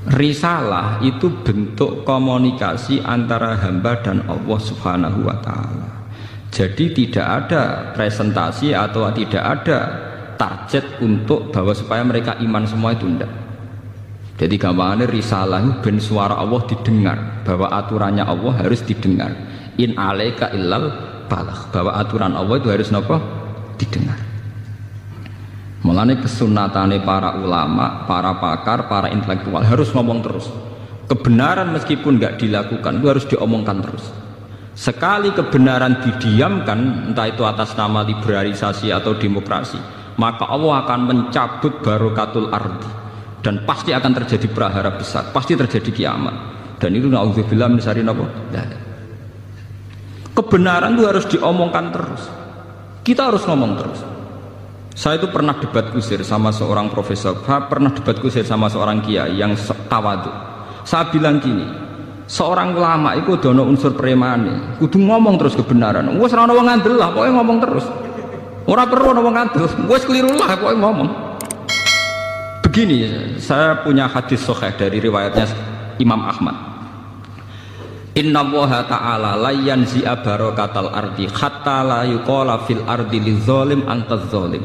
Risalah itu bentuk komunikasi antara hamba dan Allah Subhanahu wa ta'ala. Jadi tidak ada presentasi atau tidak ada target untuk bahwa supaya mereka iman semua itu tidak. Jadi gampangannya risalah itu ben suara Allah didengar, bahwa aturannya Allah harus didengar. In alaika illal balagh, bahwa aturan Allah itu harus napa? Didengar. Mulane kesunatane para ulama, para pakar, para intelektual harus ngomong terus. Kebenaran meskipun nggak dilakukan itu harus diomongkan terus. Sekali kebenaran didiamkan, entah itu atas nama liberalisasi atau demokrasi, maka Allah akan mencabut barokatul ardi dan pasti akan terjadi prahara besar, pasti terjadi kiamat. Dan itu naudzubillah min syarri napa? Kebenaran itu harus diomongkan terus. Kita harus ngomong terus. Saya itu pernah debat kusir sama seorang profesor, pernah debat kusir sama seorang kiai yang tawadhu. Saya bilang gini, seorang ulama itu dono unsur premane, kudu ngomong terus kebenaran. Wes ora ono wong ngandel lah, pokoke ngomong terus. Ora perlu ono wong ngandel, wes keliru lah pokoke ngomong. Begini, saya punya hadis sahih dari riwayatnya Imam Ahmad. Inna Allaha ta'ala la yanzi'a barakatal ardi hatta la yuqala fil ardi lizalim antaz zalim.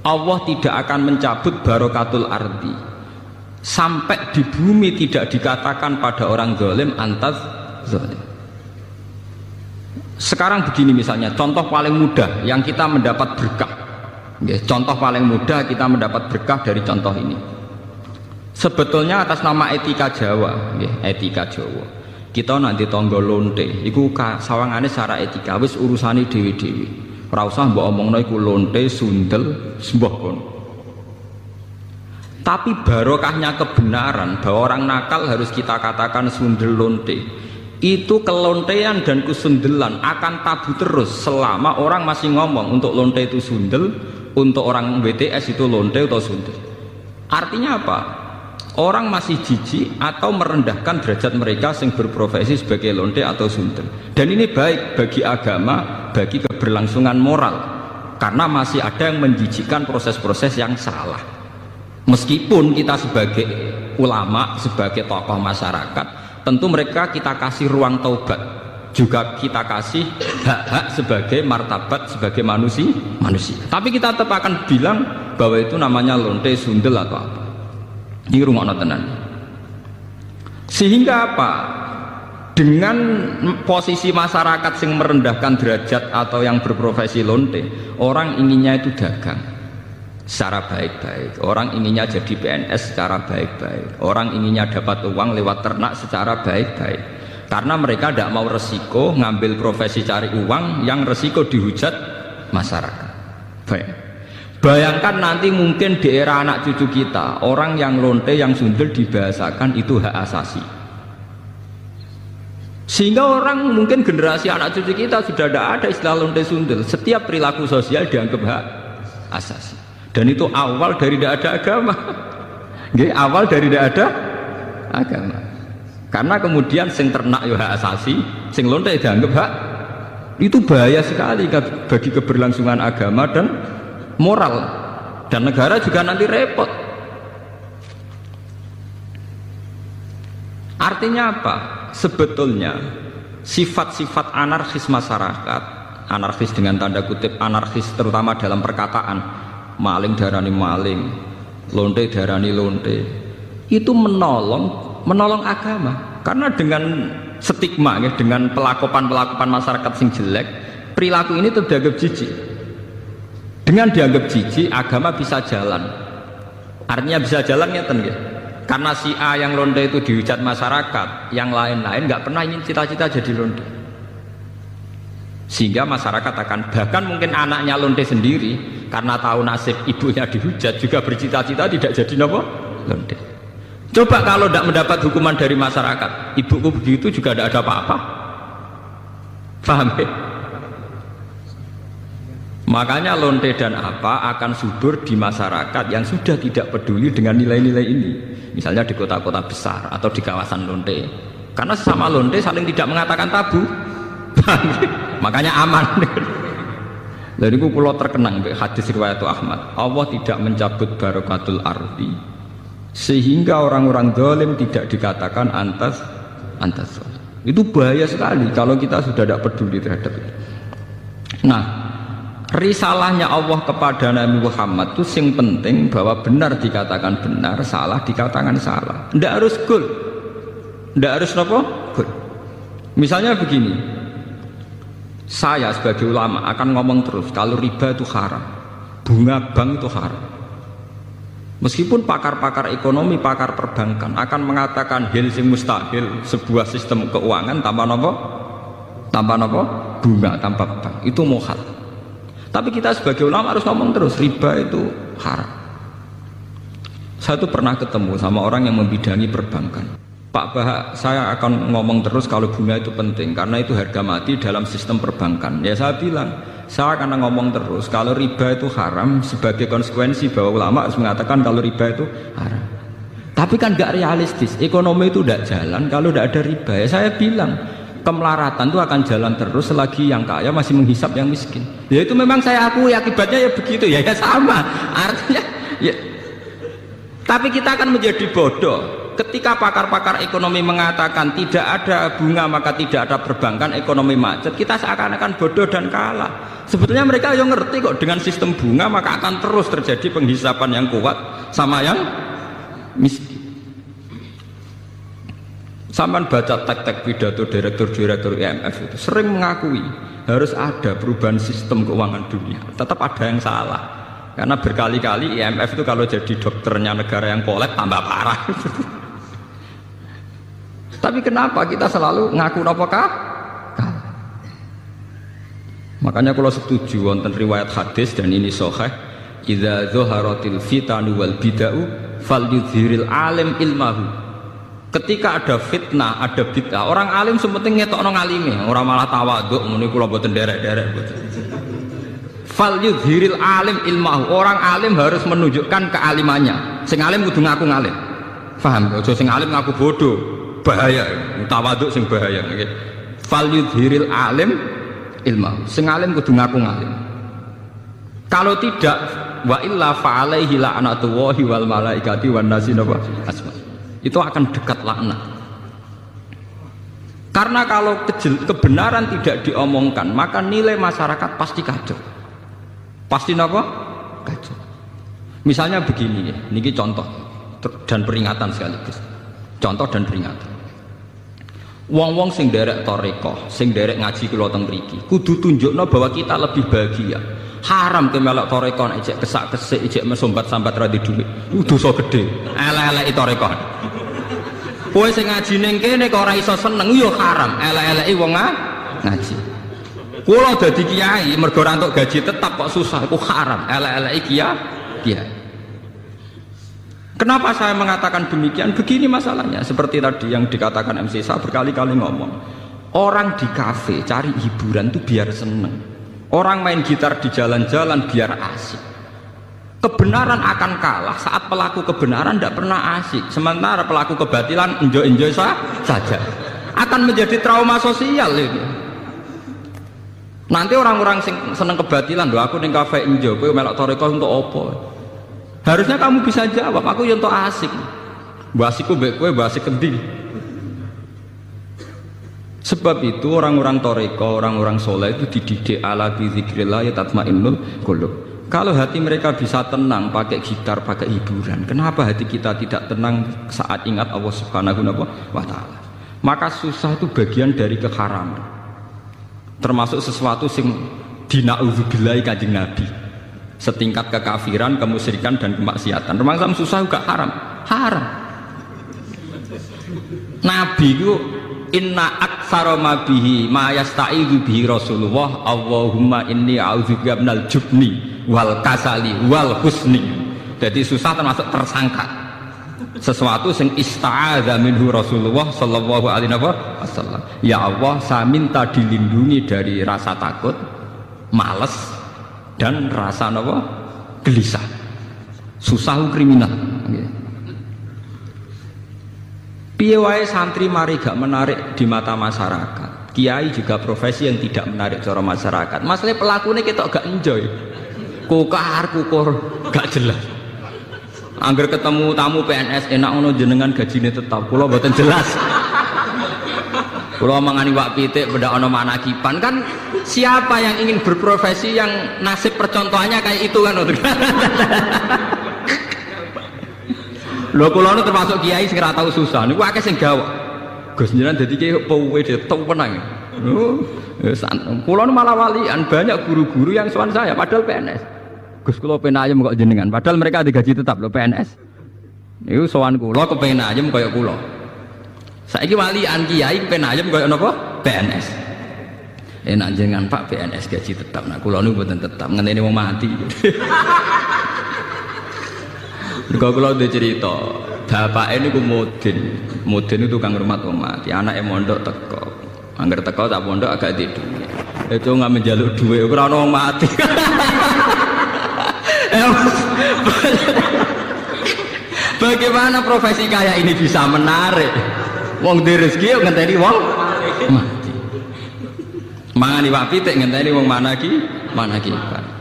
Allah tidak akan mencabut barokatul ardi sampai di bumi tidak dikatakan pada orang zalim antaz zalim. Sekarang begini misalnya, contoh paling mudah yang kita mendapat berkah. Contoh paling mudah kita mendapat berkah dari contoh ini. Sebetulnya atas nama etika Jawa, etika Jawa. Kita nanti tonggo lonte, iku sawangane secara etika wis urusane dewi-dewi. Ora usah mbok omongno iku lonte, sundel, sembah kono. Tapi barokahnya kebenaran bahwa orang nakal harus kita katakan sundel lonte. Itu kelontean dan kesundelan akan tabu terus selama orang masih ngomong untuk lonte itu sundel, untuk orang BTS itu lonte atau sundel. Artinya apa? Orang masih jijik atau merendahkan derajat mereka yang berprofesi sebagai lonte atau sundel. Dan ini baik bagi agama, bagi keberlangsungan moral, karena masih ada yang menjijikkan proses-proses yang salah. Meskipun kita sebagai ulama, sebagai tokoh masyarakat, tentu mereka kita kasih ruang taubat, juga kita kasih hak-hak sebagai martabat, sebagai manusia. Tapi kita tetap akan bilang bahwa itu namanya lonte, sundel atau apa. Ini rungokno tenan. Sehingga apa? Dengan posisi masyarakat yang merendahkan derajat atau yang berprofesi lonte, orang inginnya itu dagang secara baik-baik, orang inginnya jadi PNS secara baik-baik, orang inginnya dapat uang lewat ternak secara baik-baik, karena mereka tidak mau resiko ngambil profesi cari uang yang resiko dihujat masyarakat. Baik. Bayangkan nanti mungkin di era anak cucu kita, orang yang lonte, yang sundel dibahasakan itu hak asasi. Sehingga orang mungkin generasi anak cucu kita sudah tidak ada istilah lonte sundel. Setiap perilaku sosial dianggap hak asasi. Dan itu awal dari tidak ada agama. Awal dari tidak ada agama. Karena kemudian sing ternak ya hak asasi, sing lonte dianggap hak. Itu bahaya sekali bagi keberlangsungan agama dan moral, dan negara juga nanti repot. Artinya apa? Sebetulnya sifat-sifat anarkis masyarakat, anarkis dengan tanda kutip anarkis terutama dalam perkataan, maling darani maling, lonte darani lonte, itu menolong agama. Karena dengan stigma, dengan pelakupan masyarakat sing jelek, perilaku ini terdianggap jijik. Dengan dianggap jijik, agama bisa jalan. Artinya bisa jalan ngeten nggih. Karena si A yang lonte itu dihujat masyarakat, yang lain-lain nggak pernah ingin cita-cita jadi lonte. Sehingga masyarakat akan, bahkan mungkin anaknya lonte sendiri, karena tahu nasib ibunya dihujat, juga bercita-cita tidak jadi nopo lonte. Coba kalau tidak mendapat hukuman dari masyarakat, ibuku begitu juga tidak ada apa-apa. Paham ya? Makanya lonte dan apa akan subur di masyarakat yang sudah tidak peduli dengan nilai-nilai ini. Misalnya di kota-kota besar atau di kawasan lonte. Karena sesama lonte saling tidak mengatakan tabu. Makanya aman. Jadi aku pulau terkenang hadis riwayat Ahmad. Allah tidak mencabut barokatul ardi sehingga orang-orang zalim tidak dikatakan antas zalim. Itu bahaya sekali kalau kita sudah tidak peduli terhadap itu. Nah, risalahnya Allah kepada Nabi Muhammad itu sing penting bahwa benar dikatakan benar, salah dikatakan salah. Tidak harus gol, tidak harus apa? Gol. Misalnya begini, saya sebagai ulama akan ngomong terus kalau riba itu haram, bunga bank itu haram. Meskipun pakar-pakar ekonomi, pakar perbankan akan mengatakan hil sing mustahil, sebuah sistem keuangan tanpa apa? Tanpa apa? Bunga, tanpa bank. Itu muhal. Tapi kita sebagai ulama harus ngomong terus, riba itu haram. Saya tuh pernah ketemu sama orang yang membidangi perbankan. Pak Bahak, saya akan ngomong terus kalau bunga itu penting karena itu harga mati dalam sistem perbankan. Ya saya bilang, saya akan ngomong terus kalau riba itu haram sebagai konsekuensi bahwa ulama harus mengatakan kalau riba itu haram. Tapi kan gak realistis, ekonomi itu tidak jalan kalau tidak ada riba. Ya saya bilang, kemelaratan itu akan jalan terus selagi yang kaya masih menghisap yang miskin. Ya itu memang saya akui akibatnya ya begitu ya sama. Artinya ya. Tapi kita akan menjadi bodoh ketika pakar-pakar ekonomi mengatakan tidak ada bunga maka tidak ada perbankan, ekonomi macet. Kita seakan-akan bodoh dan kalah. Sebetulnya mereka yang ngerti kok dengan sistem bunga maka akan terus terjadi penghisapan yang kuat sama yang miskin. Sampai baca tek-tek pidato direktur IMF itu sering mengakui harus ada perubahan sistem keuangan dunia. Tetap ada yang salah karena berkali-kali IMF itu kalau jadi dokternya negara yang kolab tambah parah. Tapi kenapa kita selalu ngaku apakah? Makanya kalau setuju wonten riwayat hadis dan ini sahih, idza dzaharatil fitanu wal bid'u falyudhiril alim ilmahu. Ketika ada fitnah, ada bid'ah, orang alim sementing ngetokno ngalime, ora malah tawaduk muni kula mboten derek-derek mboten. Falyudhiril alim ilmahu. Orang alim harus menunjukkan kealimannya. Sing alim kudu ngaku ngalim. Paham? Aja sing alim ngaku bodoh. Bahaya, tawaduk sing bahaya. Falyudhiril alim ilmu. Sing alim kudu ngaku ngalim. Kalau tidak, wa illa fa'alaihi la'natullahi wal malaikati wan nasi asma. Itu akan dekat laknat. Karena kalau kebenaran tidak diomongkan, maka nilai masyarakat pasti kacau. Pasti apa? Kacau. Misalnya begini, ini contoh dan peringatan sekaligus. Contoh dan peringatan. Wong-wong sing derek toreko, sing derek ngaji kula teng mriki, kudu tunjukno bahwa kita lebih bahagia. Haram ke melok toreko nek ijek kesak-kesik, ijek mesombat-sambat ra di dhuwit. Dosa gedhe. Elek-eleki toreko. Kowe sing ngaji ning kene kok ora iso seneng yo haram. Elek-eleki wong ngaji. Kula dadi kiai mergo ora entuk gaji tetap kok susah, iku haram. Elek-eleki kiai. Kenapa saya mengatakan demikian? Begini masalahnya, seperti tadi yang dikatakan MC Sa berkali-kali ngomong, orang di kafe cari hiburan itu biar seneng, orang main gitar di jalan-jalan biar asik. Kebenaran akan kalah saat pelaku kebenaran tidak pernah asik, sementara pelaku kebatilan enjoy saja. Akan menjadi trauma sosial ini. Nanti orang-orang seneng kebatilan, loh aku ning kafe enjoy, kowe melok toreko untuk opo? Harusnya kamu bisa jawab, aku yang untuk asik. Basiku baik kue, basik kendi. Sebab itu orang-orang toreko, orang-orang soleh itu dididik ala bizikrillah ya tatmainnul qulub. Kalau hati mereka bisa tenang pakai gitar, pakai hiburan, kenapa hati kita tidak tenang saat ingat Allah Subhanahu wa Ta'ala? Maka susah itu bagian dari keharaman. Termasuk sesuatu sing dina'udzubillahi kanjeng Nabi. Setingkat kekafiran, kemusyrikan dan kemaksiatan. Termasuk susah juga haram. Haram. Nabi itu inna aktsara ma bihi ma yasta'idzu bihi Rasulullah Allahumma inni a'udzubika minal jubni wal kasali wal husni. Jadi susah termasuk tersangka. Sesuatu yang ista'adza minhu Rasulullah sallallahu alaihi wasallam. Ya Allah, saya minta dilindungi dari rasa takut, malas dan rasa apa? Gelisah. Susah kriminal. Piye wae santri mari gak menarik di mata masyarakat. Kiai juga profesi yang tidak menarik cara masyarakat. Masalah pelakunya kita gak enjoy. Kokar kukur gak jelas. Angger ketemu tamu PNS enak ngono jenengan gajine tetap. Kula mboten jelas. Kula mangani wak pitik beda ana manakipan kan siapa yang ingin berprofesi yang nasib percontohannya kayak itu kan. Lho kula nu termasuk kiai sing ora tau susah niku akeh sing gawok. Gus jenengan dadi kiai kok puwe tau penang. Kula nu malah walian banyak guru-guru yang sowan saya padahal PNS. Gus kula pengen ayem kok jenengan padahal mereka digaji tetap lho PNS. Niku sowan kula kepengin ayem kaya kula. Saiki walian kiai pengen ayem kaya napa? PNS. Enak jenengan Pak PNS gaji tetap. Nah kula niku mboten tetap ngenteni wong mati. Kok kula ndek cerita, bapake niku mudin itu tukang rumah wong mati, anake mondok teko. Angger teko tak pondok agak ndek dhuwit. Itu nggak menjaluk dhuwit ora ono wong mati. Bagaimana profesi kayak ini bisa menarik? Wong di rezeki ngenteni wong mati. Mangani wak pitik ngenteni wong manakipan.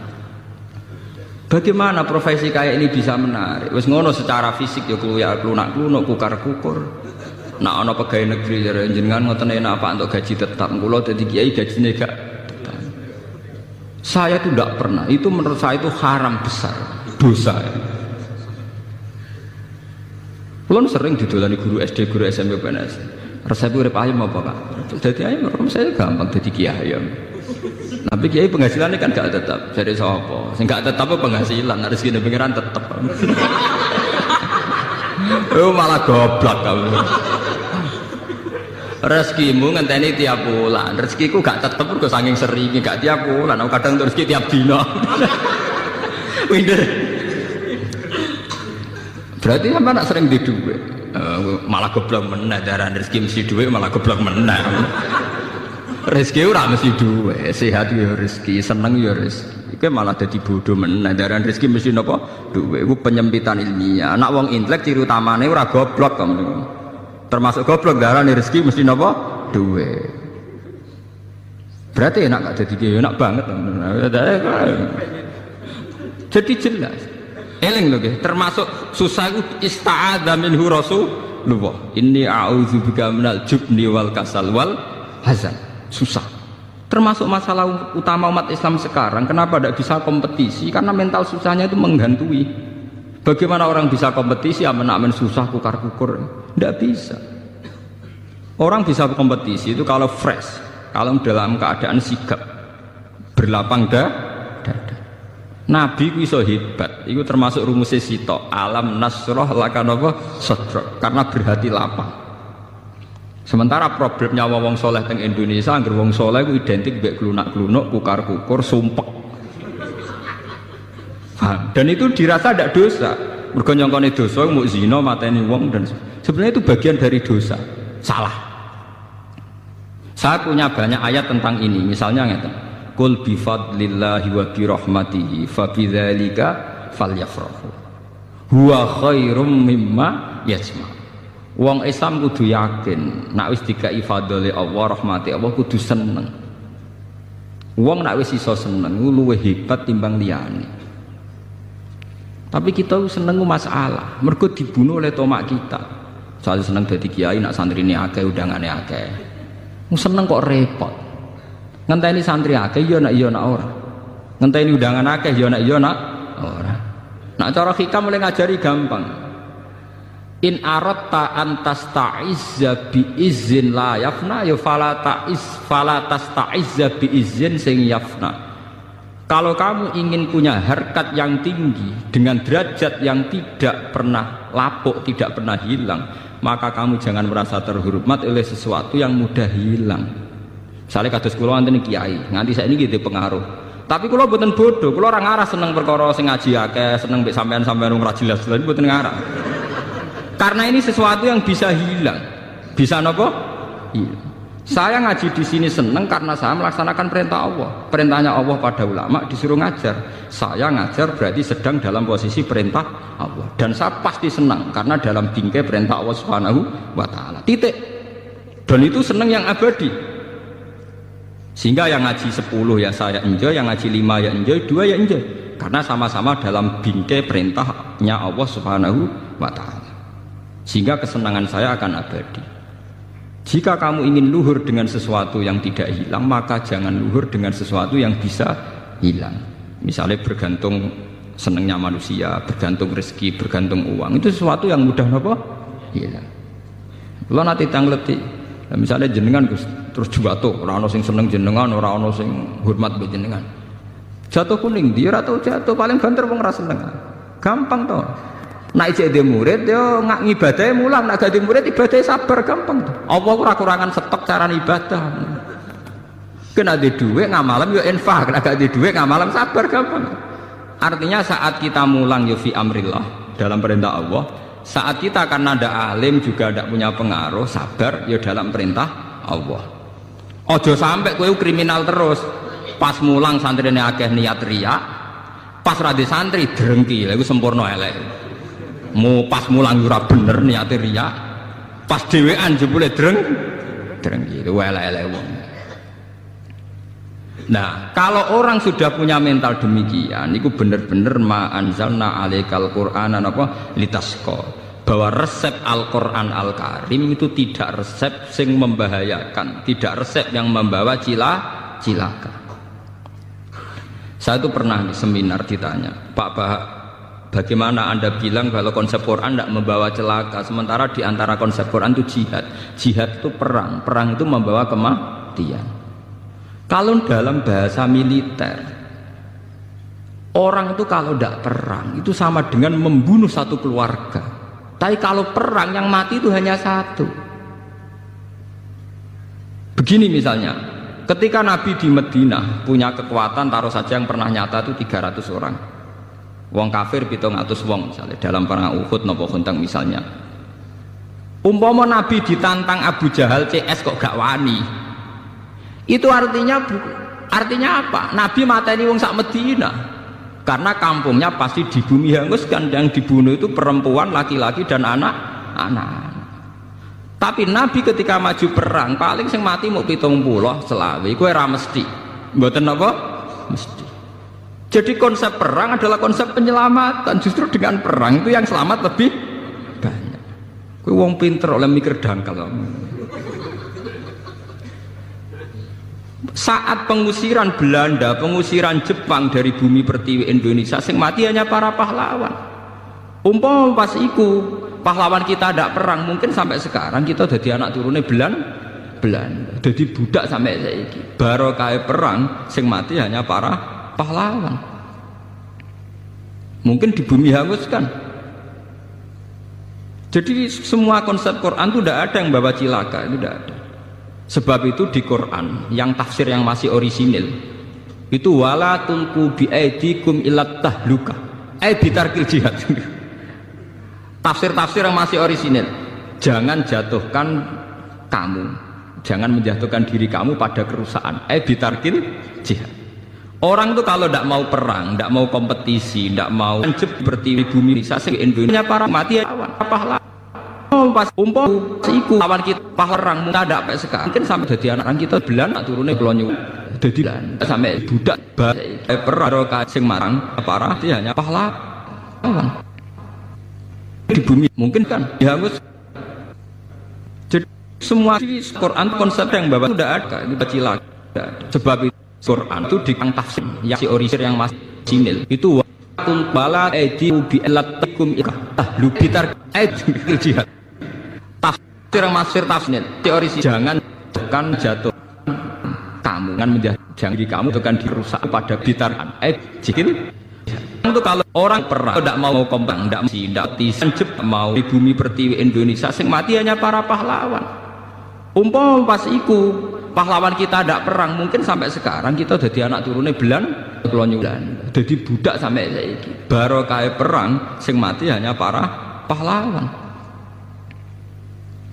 Bagaimana profesi kayak ini bisa menarik? Wis ngono secara fisik ya klunak-klunuk, kukar-kukur. Nak ana pegawai negeri jenengan ngoten enak Pak untuk gaji tetap. Kula dadi kiai gajine gak tetap. Saya itu tidak pernah. Itu menurut saya itu haram besar, dosa. Kula sering didolani guru SD, guru SMP, PNS. Resep urip ayam apa Pak? Dadi ayam saya gampang dadi kiai ayam. Tapi kiai penghasilannya kan gak tetap. Jadi sapa? Sing gak tetap penghasilan, harus gini pengiran tetap. Oh malah goblok kamu. Rezekimu ngenteni tiap bulan. Rezekiku gak tetep kok saking seringe gak tiap bulan. Aku kadang rezeki tiap dina. Winder. Berarti sampe nak sering di dhuwit. Malah goblok meneh daran rezeki mesti dhuwit malah goblok meneh. Rezeki ora mesti dhuwit, sehat ya rezeki, seneng ya rezeki. Iku malah dadi bodoh meneh. Daran rezeki mesti napa? Dhuwit. Iku penyempitan ilmiah. Anak wong intelek ciri utamane ora goblok kamu. Termasuk goblok daran rezeki mesti napa? Dhuwit. Berarti enak gak dadi kiai, enak banget. Jadi jelas. Eling lho nggih, termasuk susah iku ista'adza minhu Rasulullah. Inni a'udzubika minal jubni wal kasal wal hazan. Susah. Termasuk masalah utama umat Islam sekarang, kenapa tidak bisa kompetisi? Karena mental susahnya itu menghantui. Bagaimana orang bisa kompetisi amen-amen susah kukar-kukur? Tidak bisa. Orang bisa kompetisi itu kalau fresh, kalau dalam keadaan sigap, berlapang dada. Nabi ku iso hebat, itu termasuk rumusnya sito. Alam nasroh lakanapa sadrak, karena berhati lapang. Sementara problemnya wong soleh teng Indonesia, angger wong soleh ku identik mbek klunak-klunuk, kukar-kukur, sumpek. Dan itu dirasa tidak dosa. Mergo nyongkone dosa mu zina mateni wong dan sebenarnya itu bagian dari dosa. Salah. Saya punya banyak ayat tentang ini. Misalnya ngeten. Qul bi fadlillahi wa bi rahmatihi fa bidzalika falyafrahu. Huwa khairum mimma yajma'. Wong Islam kudu yakin, nek wis dikai fadhole Allah, rahmati Allah kudu seneng. Wong nek wis iso seneng luwih hebat timbang liyane. Tapi kita seneng masalah, mergo dibunuh oleh tomak kita. Soale seneng dadi kiai, nak santrine akeh, undangane akeh. Seneng kok repot. Ngenteni santri akeh ya nak iya nak ora. Ngenteni undangan akeh ya nak iya nak ora. Nak cara hikam mulai ngajari gampang. In aratta antasta'izza bi izin la yafna ya fala tasta'izza bi izin sing yafna. Kalau kamu ingin punya harkat yang tinggi dengan derajat yang tidak pernah lapuk, tidak pernah hilang, maka kamu jangan merasa terhormat oleh sesuatu yang mudah hilang. Misalnya kados kula wonten kiai, nganti saiki nggih pengaruh. Tapi kula mboten bodoh, kula ora ngarah seneng perkara sing ngaji akeh, seneng mbek sampean-sampean ora jelas-jelas mboten ngarah. Karena ini sesuatu yang bisa hilang. Bisa napa? Hilang. Saya ngaji di sini seneng karena saya melaksanakan perintah Allah. Perintahnya Allah pada ulama disuruh ngajar. Saya ngajar berarti sedang dalam posisi perintah Allah. Dan saya pasti senang karena dalam bingkai perintah Allah Subhanahu wa taala. Titik. Dan itu seneng yang abadi. Sehingga yang ngaji 10 ya saya enjoy, yang ngaji 5 ya enjoy, 2 ya enjoy. karena sama-sama dalam bingkai perintahnya Allah Subhanahu wa ta'ala. Sehingga kesenangan saya akan abadi. Jika kamu ingin luhur dengan sesuatu yang tidak hilang, maka jangan luhur dengan sesuatu yang bisa hilang. Misalnya bergantung senangnya manusia, bergantung rezeki, bergantung uang, itu sesuatu yang mudah apa? Hilang. Lo nanti tangleti, misalnya jenengan terus jatuh, orang sing seneng jenengan, orang sing hormat be jenengan. Jatuh kuning, dia atau jatuh paling banter wong ra seneng. Gampang toh. Nek jadi murid yo ngak ngibadahe mulang, nek jadi murid ibadah sabar gampang toh. Apa ora kurangan stok cara ibadah. Kena di dhuwit ngamalam yo infak, nek gak di dhuwit ngamalam sabar gampang. Artinya saat kita mulang yo fi amrillah, dalam perintah Allah, saat kita karena ada alim juga tidak punya pengaruh, sabar yo dalam perintah Allah. Ojo sampai kowe kriminal terus. Pas mulang santrine akeh niat riya, pas rade santri drengki, lha iku sempurna elek. Pas mulang ora bener niat riya, pas dhewean jebule drengki, itu elek-elek wong. Nah, kalau orang sudah punya mental demikian, itu bener-bener ma anzalna alaikal qur'ana napa litasqa. Bahwa resep Al-Qur'an Al-Karim itu tidak resep sing membahayakan, tidak resep yang membawa cilaka. Saya itu pernah di seminar ditanya, Pak Bahak, bagaimana Anda bilang kalau konsep Quran tidak membawa celaka, sementara di antara konsep Quran itu jihad. Jihad itu perang, perang itu membawa kematian. Kalau dalam bahasa militer, orang itu kalau tidak perang itu sama dengan membunuh satu keluarga. Tapi kalau perang yang mati itu hanya satu. Begini misalnya, ketika Nabi di Madinah punya kekuatan, taruh saja yang pernah nyata itu 300 orang. Wong kafir 700 wong misalnya dalam perang Uhud napa Khandaq misalnya. Umpama Nabi ditantang Abu Jahal CS kok gak wani. Itu artinya apa? Nabi mateni wong sak Madinah. Karena kampungnya pasti di bumi hanguskan, yang dibunuh itu perempuan, laki-laki dan anak-anak. Tapi Nabi ketika maju perang paling sing mati mau 70 selawe, kowe ora mesti. Mboten apa? Mesti. Jadi konsep perang adalah konsep penyelamatan. Justru dengan perang itu yang selamat lebih banyak. Kowe wong pinter oleh mikir dangkal. Saat pengusiran Belanda, pengusiran Jepang dari bumi pertiwi Indonesia, sing mati hanya para pahlawan. Umpama pas iku pahlawan kita tidak perang, mungkin sampai sekarang kita jadi anak turunnya Belanda, jadi budak sampai saiki. Barokah perang, sing mati hanya para pahlawan. Mungkin di bumi hanguskan. Jadi semua konsep Quran itu tidak ada yang bawa cilaka, itu tidak ada. Sebab itu di Quran yang tafsir yang masih orisinil itu wala tulqu bi aidikum ilat tahluka, bitarkil jihad. Tafsir-tafsir yang masih orisinil, jangan jatuhkan kamu, jangan menjatuhkan diri kamu pada kerusakan, bitarkil jihad. Orang itu kalau tidak mau perang, tidak mau kompetisi, tidak mau seperti bumi sasi Indonesia para mati pahlawan. Pas iku lawan kita pahlawan kita ada sampai sekarang, mungkin sampai jadi anak kita Belanda turunnya kelonyu, jadi sampai budak perang sing marang parah dia hanya pahlawan. Di bumi mungkin kan dihangus. Jadi semua di Quran konsep yang bawa sudah ada, itu cilaka. Sebab itu Quran itu di tafsir yang si orisinil yang masih sinil itu wakul bala edi bi elatikum tahlu bitar jihad. Tafsir yang masih tafsir si orisinil jangan jatuh kamu, jangan menjadi kamu akan dirusak pada bitarkan jihad. Itu kalau orang perang tidak mau kembang, tidak mau di bumi pertiwi Indonesia, sing mati hanya para pahlawan. Umpama pas iku pahlawan kita tidak perang, mungkin sampai sekarang kita jadi anak turunnya Belanda, jadi budak sampai saiki. Barokah perang, sing mati hanya para pahlawan.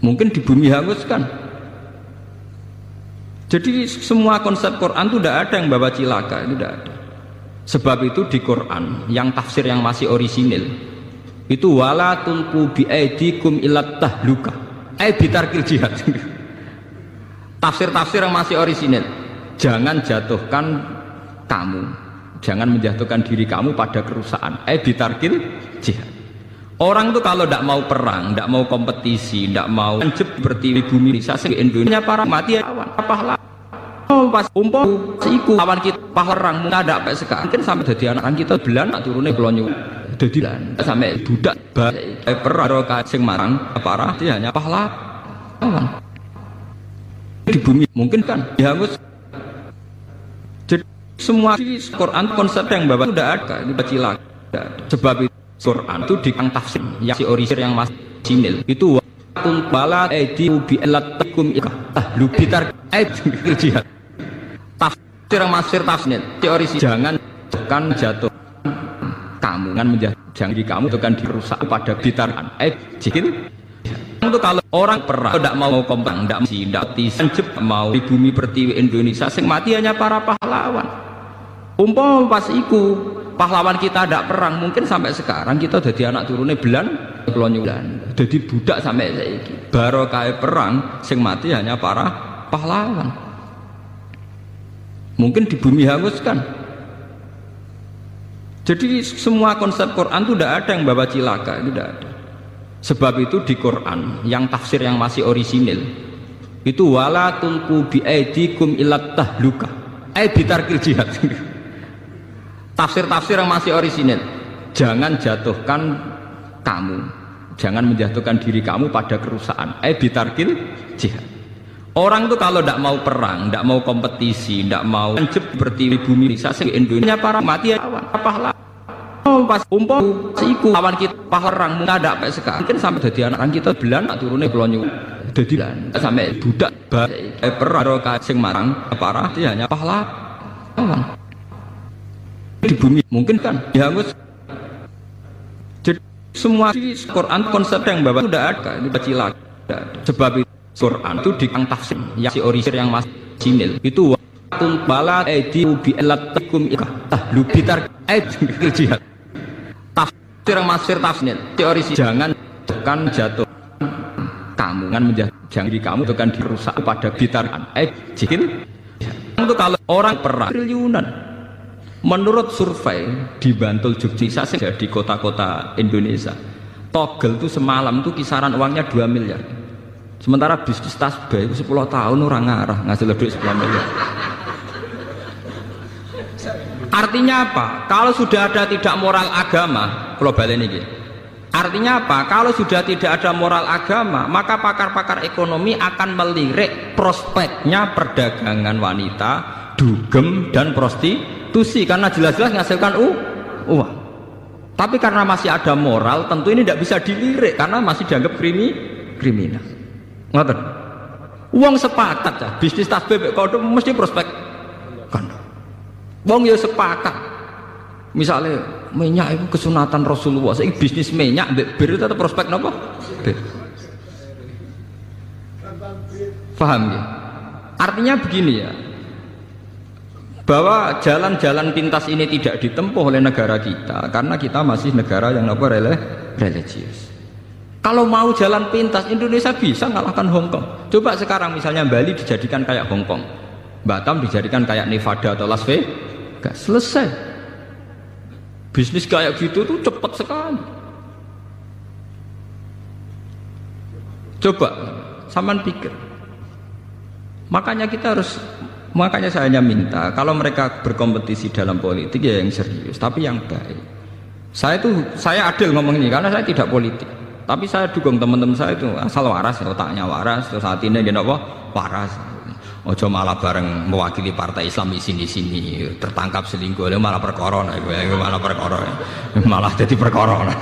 Mungkin di bumi hanguskan. Jadi semua konsep Quran itu tidak ada yang bawa cilaka, itu tidak ada. Sebab itu di Quran yang tafsir yang masih orisinil itu wala tulqu bi aidikum ilat tahluka, bitarkil jihad. Tafsir-tafsir yang masih orisinil, jangan jatuhkan kamu, jangan menjatuhkan diri kamu pada kerusakan. Bitarkil jihad. Orang tuh kalau tidak mau perang, tidak mau kompetisi, tidak mau anjep seperti bumi sasing Indonesia para mati lawan pahlawan. Oh pas umpam iku lawan kita pahlawan nggak ada sampai sekarang. Mungkin sampai jadi anak kita belan nak turune pelonyo. Jadi sampai budak perang sing marang parah dia hanya pahlawan. Di bumi mungkin kan dihangus. Jadi semua di Quran konsep yang bapak sudah ada ini bacilak. Sebab itu Quran itu di tafsir yang si orisir yang masih simil itu wakul bala edi ubi elatikum lu bitar jihad tafsir yang masih tafsir si orisir jangan jatuh kamu kan jangan di kamu itu kan dirusak pada bitarkan jihad itu kalau orang perang tidak mau kompang tidak mau di bumi pertiwi Indonesia sing mati hanya para pahlawan umpam pas iku pahlawan kita tidak perang mungkin sampai sekarang kita jadi anak turunnya belan kelonyulan jadi budak sampai saiki barokah perang sing mati hanya para pahlawan mungkin di bumi hanguskan. Jadi semua konsep Quran itu tidak ada yang bawa cilaka, itu tidak ada. Sebab itu di Quran yang tafsir yang masih orisinil itu wala tulqu bi aidikum ilat tahluka bitarkil jihad. Tafsir-tafsir yang masih orisinil jangan jatuhkan kamu, jangan menjatuhkan diri kamu pada kerusakan bitarkil jihad. Orang itu kalau tidak mau perang, tidak mau kompetisi, tidak mau anjep seperti bumi sasing Indonesia para mati lawan pahlawan. Oh pas umpam iku lawan kita pahlawan nggak ada sampai sekarang. Mungkin sampai jadi anak kita belan nak turune pelonyo. Jadi sampai budak perang sing marang parah dia hanya pahlawan. Di bumi mungkin kan dihangus. Jadi semua di Quran konsep yang bapak sudah ada ini bacilak. Sebab itu Quran itu di tafsir yang si orisir yang masih simil itu wakul bala edi ubi elatikum lu bitar jihad tafsir yang masih tafsir si orisir jangan jatuh kamu kan jangan di kamu itu kan dirusak pada bitarkan jihad itu kalau orang perang triliunan. Menurut survei di Bantul Jogja di kota-kota Indonesia togel itu semalam itu kisaran uangnya 2 miliar. Sementara bisnis tasbih itu 10 tahun orang ngarah ngasih duit 10 miliar. Artinya apa? Kalau sudah ada tidak moral agama global ini artinya apa? Kalau sudah tidak ada moral agama maka pakar-pakar ekonomi akan melirik prospeknya perdagangan wanita, dugem dan prostitusi karena jelas-jelas menghasilkan uang. Tapi karena masih ada moral tentu ini tidak bisa dilirik karena masih dianggap kriminal. Ngoten. Uang sepakat ya, bisnis tasbih mek kodho mesti prospek kan. Wong ya sepakat. Misalnya minyak itu kesunatan Rasulullah, saiki bisnis minyak mbek bir tetap prospek napa? Bir. Paham ya? Artinya begini ya. Bahwa jalan-jalan pintas ini tidak ditempuh oleh negara kita karena kita masih negara yang religius. Kalau mau jalan pintas Indonesia bisa ngalahkan Hong Kong. Coba sekarang misalnya Bali dijadikan kayak Hong Kong, Batam dijadikan kayak Nevada atau Las Vegas, selesai. Bisnis kayak gitu tuh cepat sekali. Coba sampean pikir. Makanya saya hanya minta kalau mereka berkompetisi dalam politik ya yang serius, tapi yang baik. Saya adil ngomong ini karena saya tidak politik. Tapi saya dukung teman-teman saya itu asal waras, otaknya waras, terus hatinya gini apa? Waras. Ojo malah bareng mewakili partai Islam di sini tertangkap selingkuh, malah perkara, malah jadi perkara.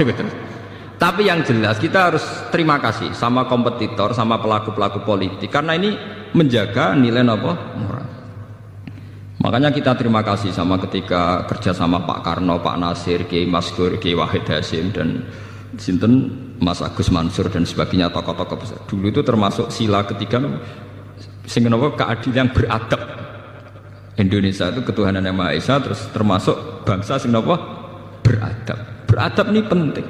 Tapi yang jelas kita harus terima kasih sama kompetitor, sama pelaku-pelaku politik karena ini menjaga nilai apa? Moral. Makanya kita terima kasih sama ketika kerja sama Pak Karno, Pak Nasir, Kiai Maskur, Kiai Wahid Hasim dan sinten Mas Agus Mansur dan sebagainya tokoh-tokoh besar. Dulu itu termasuk sila ketiga sing napa keadilan yang beradab. Indonesia itu ketuhanan yang Maha Esa terus termasuk bangsa sing napa beradab. Beradab ini penting.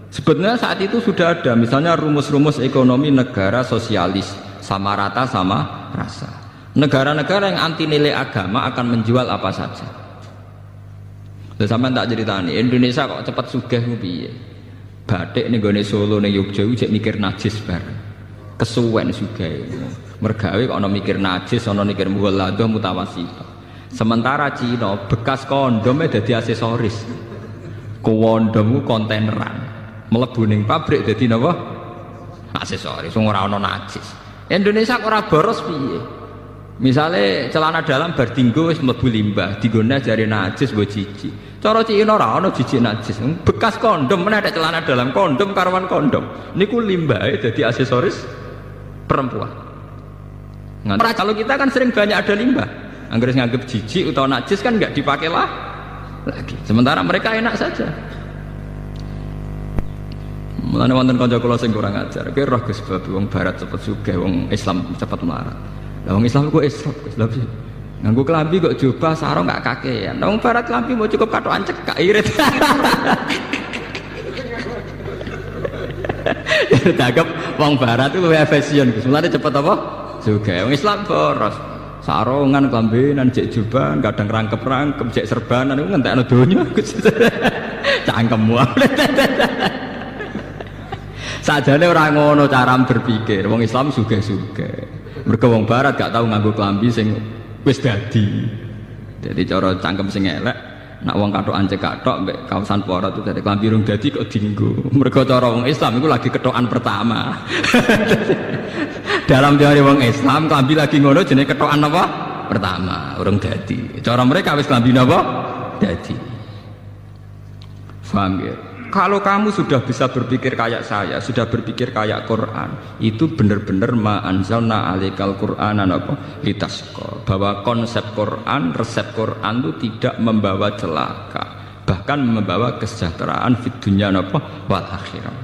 Sebenarnya saat itu sudah ada misalnya rumus-rumus ekonomi negara sosialis sama rata sama rasa. Negara-negara yang anti nilai agama akan menjual apa saja. Lha sampean tak ceritani, Indonesia kok cepet sugih ku piye? Batik ning gone Solo ning Yogya cek mikir najis bareng. Kesuwen sugih. Mergawe kok ana mikir najis, ana mikir mughaladhah mutawasithah. Sementara Cina bekas kondomnya dadi aksesoris. Kondom ku kontaineran. Mlebu ning pabrik dadi napa? Aksesoris, ora ana najis. Indonesia kok ora boros piye? Misale celana dalam bar dinggo wis mlebu limbah, digone jare najis mbok jijik. Cara Cina ora ana jijik najis. Bekas kondom meneh ada celana dalam kondom karuan kondom. Niku limbahe dadi aksesoris perempuan. Nah, kalau kita kan sering banyak ada limbah. Angger nganggep jijik utawa najis kan enggak dipakai lah lagi. Sementara mereka enak saja. Mulane wonten kanca kula sing kurang ajar. Kowe roh Gus bab wong barat cepet sugih, wong Islam cepet melarat. Lah wong Islam kok Islam sih. Nganggo klambi kok jubah sarung gak kakean. Wong barat klambi mau cukup katokan cekak irit. Ya dagep wong barat itu luwih fashion. Mulane cepet apa? Sugih. Wong Islam boros. Sarungan klambinan cek jubah kadang rangkep-rangkep cek serbanan iku ngentekno donya. Cangkemmu. Sajane ora ngono cara berpikir. Wong Islam sugih-sugih. Mergo wong barat gak tau nganggo klambi sing wis dadi. Jadi cara cangkem sing elek, nak wong katokan cekathok mbek kaosan porot itu dadi klambi rung dadi kok dienggo. Mergo cara wong Islam iku lagi ketokan pertama. Dalam teori wong Islam klambi lagi ngono jenenge ketokan apa? Pertama, urung dadi. Cara mereka wis klambi napa? Dadi. Paham ya? Kalau kamu sudah bisa berpikir kayak saya, sudah berpikir kayak Quran, itu benar-benar ma'anzalna alaikal Qur'anan apa? Litasqa. Bahwa konsep Quran, resep Quran itu tidak membawa celaka, bahkan membawa kesejahteraan fid dunya apa? Wal akhirah.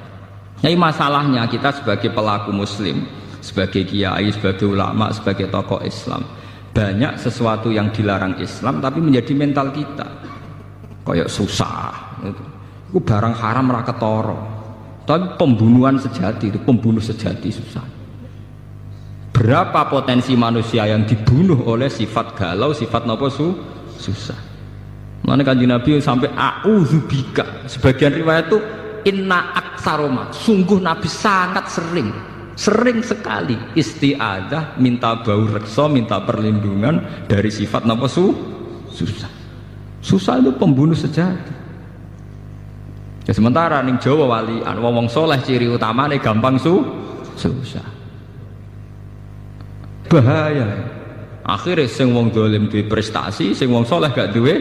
Jadi masalahnya kita sebagai pelaku muslim, sebagai kiai, sebagai ulama, sebagai tokoh Islam, banyak sesuatu yang dilarang Islam tapi menjadi mental kita. Kayak susah gitu. Itu barang haram ra ketara. Tapi pembunuhan sejati itu pembunuh sejati susah. Berapa potensi manusia yang dibunuh oleh sifat galau, sifat napa susah. Mulane Kanjeng Nabi sampai a'udzubika. Sebagian riwayat itu inna aksaroma. Sungguh Nabi sangat sering sekali isti'adzah, minta bau reksa, minta perlindungan dari sifat napa susah. Susah itu pembunuh sejati. Ya sementara ning Jawa walian wong soleh ciri utamane gampang susah. Bahaya. Akhirnya sing wong dolim duwe prestasi, sing wong soleh gak duwe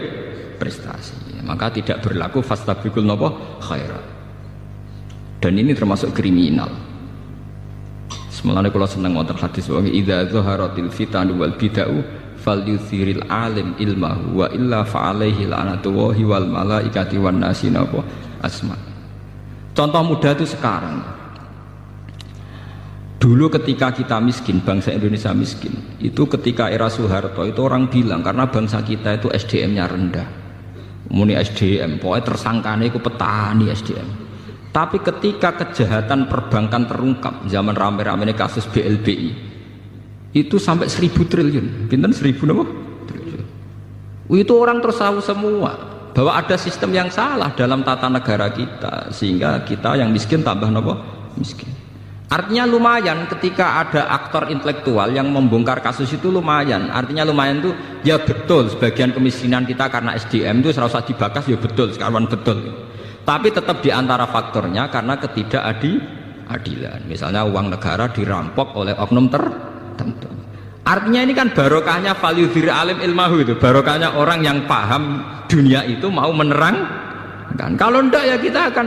prestasi. Maka tidak berlaku fastabiqul napa khairat. Dan ini termasuk kriminal. Semalane kula seneng wonten hadis wa idza zaharatil fitan wal bid'ah falyuthiril alim ilmahu wa illa fa alaihi la'natullahi wal malaikati wan nasi napa asma. Contoh mudah itu sekarang. Dulu ketika kita miskin, bangsa Indonesia miskin, itu ketika era Soeharto itu orang bilang karena bangsa kita itu SDM-nya rendah. Muni SDM, pokoknya tersangkanya itu petani SDM. Tapi ketika kejahatan perbankan terungkap zaman rame-rame kasus BLBI, itu sampai 1.000 triliun. Pinten 1.000 napa? Triliun. Itu orang terus tahu semua bahwa ada sistem yang salah dalam tata negara kita sehingga kita yang miskin tambah nopo miskin. Artinya lumayan ketika ada aktor intelektual yang membongkar kasus itu lumayan. Artinya lumayan itu ya betul sebagian kemiskinan kita karena SDM itu serasa dibakas ya betul sekarang betul. Tapi tetap diantara faktornya karena ketidakadilan. Misalnya uang negara dirampok oleh oknum tertentu. Artinya ini kan barokahnya falyudhir alim ilmahu itu, barokahnya orang yang paham dunia itu mau menerang kan. Kalau ndak ya kita akan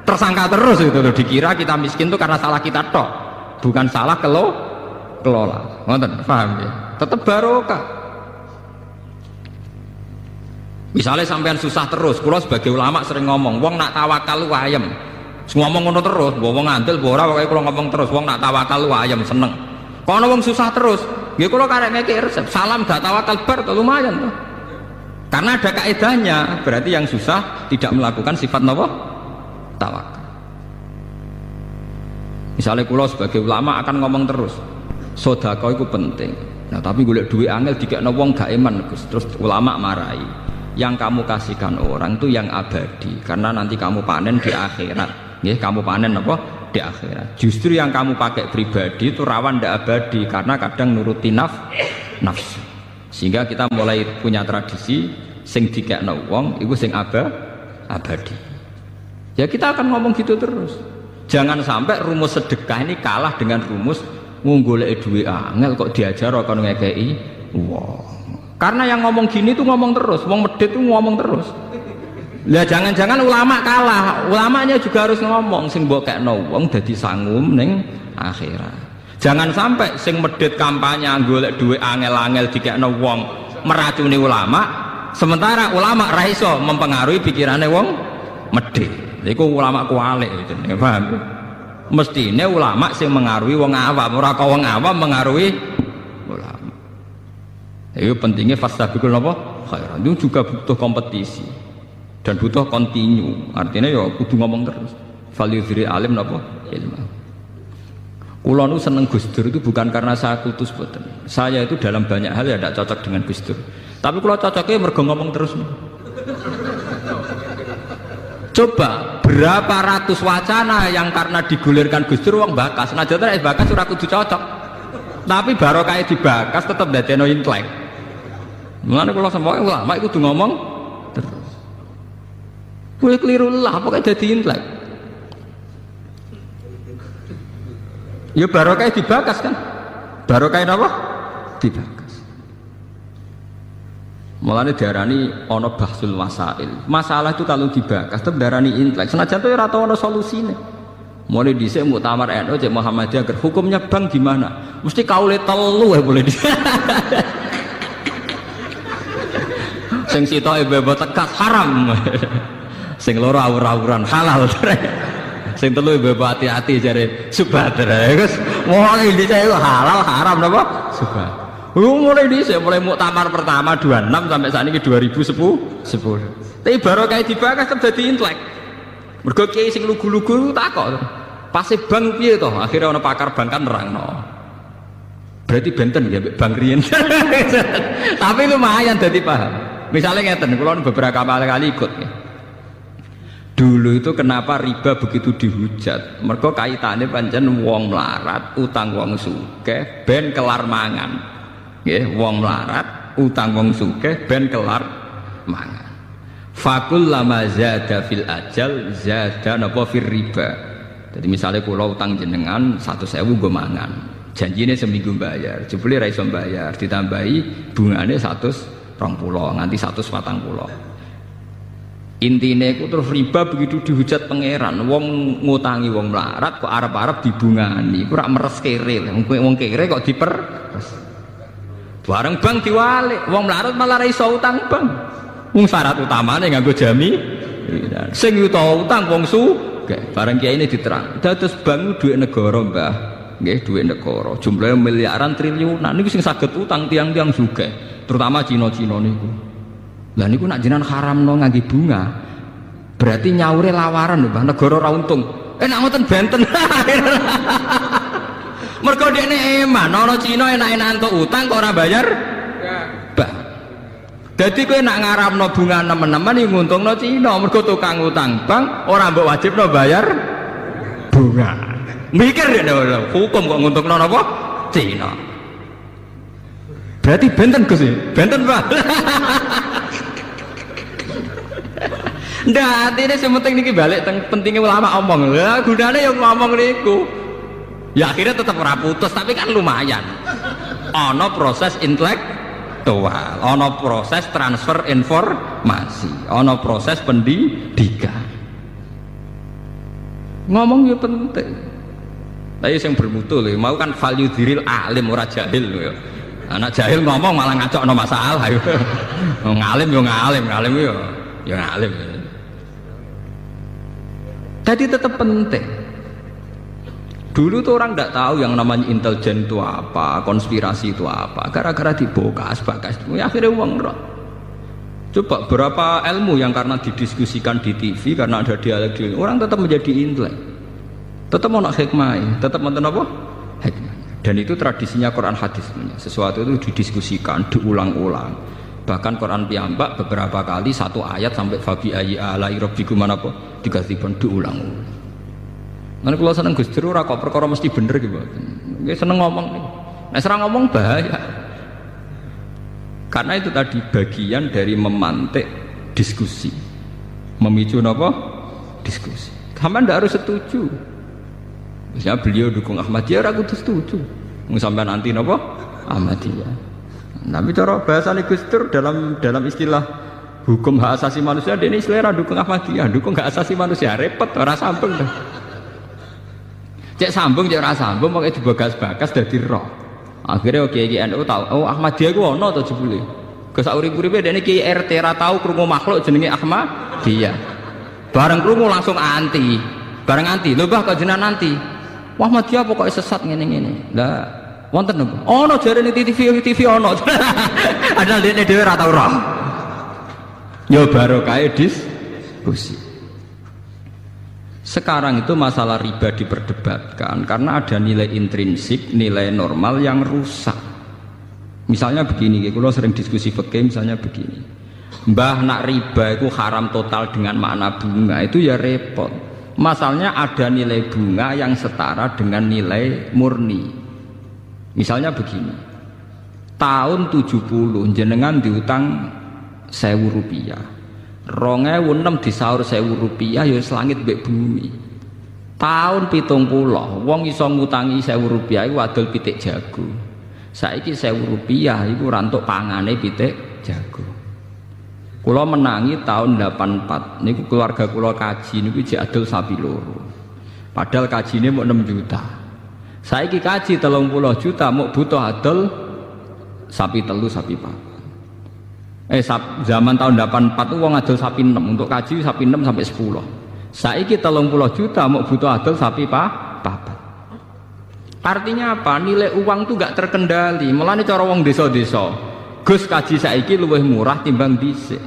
tersangka terus itu loh, dikira kita miskin itu karena salah kita tok, bukan salah kelola. Ngoten, paham ya? Tetap barokah. Misalnya sampean susah terus, kula sebagai ulama sering ngomong, wong nak tawakal lu ayem. Ngomong ngono terus, wong ngandel ora pokoke kula ngomong terus, wong nak tawakal lu ayem seneng. Kono wong susah terus, nggih kula karek ngekek resep, salam gak tawakal bar to lumayan to. Karena ada kaedahnya, berarti yang susah tidak melakukan sifat napa? Tawakal. Misalnya kula sebagai ulama akan ngomong terus, sedekah itu penting. Nah, tapi golek duit angel dikekno wong gak iman, Gus. Terus ulama marahi. yang kamu kasihkan orang itu yang abadi, karena nanti kamu panen di akhirat. Ya, kamu panen apa? Di akhirat. Justru yang kamu pakai pribadi itu rawan tidak abadi, karena kadang nuruti nafsu. Sehingga kita mulai punya tradisi sing dikekno wong iku sing abadi. Ya kita akan ngomong gitu terus. Jangan sampai rumus sedekah ini kalah dengan rumus ngunggoleki duwe angel kok diajar kon ngekeki wong. Karena yang ngomong gini tuh ngomong terus, wong medit tuh ngomong terus. Lah jangan-jangan ulama kalah, ulamanya juga harus ngomong sing mbok kekno wong dadi sangum ning akhirat. Jangan sampai sing medit kampanye golek duwe angel-angel dikekno wong meracuni ulama, sementara ulama ra iso mempengaruhi pikirane wong medit. Iku ulama kualik jenenge, paham? Mestine ulama sing mengaruhi wong awam, ora kok wong awam mengaruhi ulama. Itu pentingnya fastabiqul apa? Khairat. Itu juga butuh kompetisi dan butuh kontinu. Artinya ya kudu ngomong terus. Falyudhri alim napa? Ilmu. Kula nu seneng Gus Dur itu bukan karena saya kultus boten. Saya itu dalam banyak hal ya tidak cocok dengan Gus Dur. Tapi kula cocoknya mergo ngomong terus. Coba berapa ratus wacana yang karena digulirkan Gus Dur wong bakas. Nah jare bakas ora kudu cocok. Tapi barokah dibakas tetap dadekno intelek. Mulane kula sampeyan ulama iku kudu ngomong terus. Kowe keliru lah pokoke dadi intelek. Ya barokah dibakas kan? Barokah napa? Dibakas. Mulane diarani ana bahsul masail. Masalah itu kalau dibakas tetep diarani intelek. Senajan to ora tau ana solusine. Mulai dhisik muktamar NU Cek Muhammadiyah agar hukumnya bank gimana? Mesti kaule telu ya boleh di. Sing sitoke bebo tekas haram. Sing loro awur-awuran halal. Sing telu bebo hati-hati jare subhat. Wis mulai dhisik halal haram napa? Subhat. Mulai dhisik mulai muktamar pertama 26 sampai saat ini 2010. Tapi barokah dibakas tetep dadi intelek. Mergo kiai sing lugu-lugu takok. Pase bank piye to? Akhirnya ana pakar bank kan nerangno. Berarti benten ya bank riyen. Tapi lumayan dadi paham. Misalnya ngeten, kula beberapa kali ikut ya. Dulu itu kenapa riba begitu dihujat? Mergo kaitane pancen wong melarat, utang wong sugih ben kelar mangan. Nggih, wong melarat, utang wong sugih ben kelar mangan. Fakul lama zada fil ajal zada napa fir riba. Jadi misalnya kula utang jenengan 100.000 nggo mangan. Janjine seminggu bayar, jebule ra iso bayar, ditambahi bungane 120 nganti 140. Intine iku terus riba begitu dihujat pangeran, wong ngutangi wong melarat kok arep-arep dibungani, iku ora meres kere. Wong kere kok diper. Bareng bank diwalik, wong melarat malah ra iso utang bank. Wong syarat utamane nganggo jami. Sing yuta utang wong sugih. Bareng kiai ini diterang. Dados bank duit negara, Mbah. Nggih, duit negara. Jumlahnya miliaran triliunan niku sing saged utang tiang-tiang sugih, terutama Cina-Cina niku. Lah niku nak jenengan haramno ngangge bunga. Berarti nyaure lawaran lho, Mbah. Negara ora untung. Nak ngoten benten. Mergo dekne eman, ana Cina enak-enak entuk utang kok ora bayar. Bah. Dadi kowe nak ngaramno bunga nemen-nemen iki nguntungno Cina, mergo tukang utang bank ora mbok wajibno bayar bunga. Mikir ya hukum kok nguntungno napa? Cina. Berarti benten Gus, benten Pak. Ndak, artine sing penting niki balik teng pentingnya ulama omong. Lah gunane yang ngomong niku. Ya akhirnya tetap ora putus, tapi kan lumayan. Ana proses intelektual, ana proses transfer informasi, ana proses pendidikan. Ngomong ya penting. Tapi yang bermutu lho, mau kan value diril alim ora jahil lho. Anak jahil ngomong malah ngacokno masalah yo. Ngalim yo ngalim, ngalim yo ya ngalim. Jadi tetap penting. Dulu tuh orang tidak tahu yang namanya intelijen itu apa, konspirasi itu apa. Gara-gara dibokas, ya akhirnya uang roh. Coba berapa ilmu yang karena didiskusikan di TV, karena ada dialog, orang tetap menjadi intelek. Tetap mau nak hikmah, tetap mau apa? Hikmah. Dan itu tradisinya Quran hadis. Sesuatu itu didiskusikan, diulang-ulang. Bahkan Quran piyambak beberapa kali satu ayat sampai fabi ayyi alai rabbikum manapa digatiban diulang-ulang. Lan kula seneng Gus Dur ora kok perkara mesti bener iki mboten. Nggih seneng ngomong niku. Nek ora ngomong bahaya. Karena itu tadi bagian dari memantik diskusi. Memicu napa? Diskusi. Sampeyan ndak harus setuju. Misalnya beliau dukung Ahmadiyah ora kudu setuju. Mung sampean anti napa? Ahmadiyah. Tapi cara bahasa Gus Dur dalam istilah hukum hak asasi manusia ini istilah dukung Ahmadiyah, dukung hak asasi manusia repot ora sambung dah. Cek sambung cek ora sambung pokoke dibagas-bagas dadi roh. Akhirnya Kiai NU tahu oh Ahmadiyah ku ono to jebule. Ke sak urip-uripe dene Kiai RT ra tau krungu makhluk jenenge Ahmadiyah. Bareng krungu langsung anti. Bareng anti, lho Mbah kok jenengan anti. Wah Ahmadiyah pokoke sesat ngene-ngene. Lah wonten napa? Ono jarene TV ono. Padahal dene dhewe ora tau roh. Ya barokah diskusi. Sekarang itu masalah riba diperdebatkan karena ada nilai intrinsik, nilai normal yang rusak. Misalnya begini, kalau sering diskusi fikih misalnya begini. Mbah nak riba itu haram total dengan makna bunga itu ya repot. Masalahnya ada nilai bunga yang setara dengan nilai murni. Misalnya begini. Tahun 70 jenengan diutang 1.000 rupiah. 2006 disaur 1.000 rupiah ya selangit mbek bumi. Tahun 70 wong iso ngutangi 1.000 rupiah iku adol pitik jago. Saiki 1.000 rupiah iku rantuk pangane pitik jago. Kula menangi tahun 84 niku keluarga kula kaji niku jek adol sapi loro. Padahal kajine mau 6 juta. Saiki kaji 30 juta mau butuh adol sapi telu sapi papat. Zaman tahun 84 itu wong adol sapi 6 untuk kaji sapi 6 sampai 10. Saiki 30 juta mau butuh adol sapi papat. Artinya apa? Nilai uang itu gak terkendali. Mulane cara wong desa-desa, Gus kaji saiki luwih murah timbang dhisik.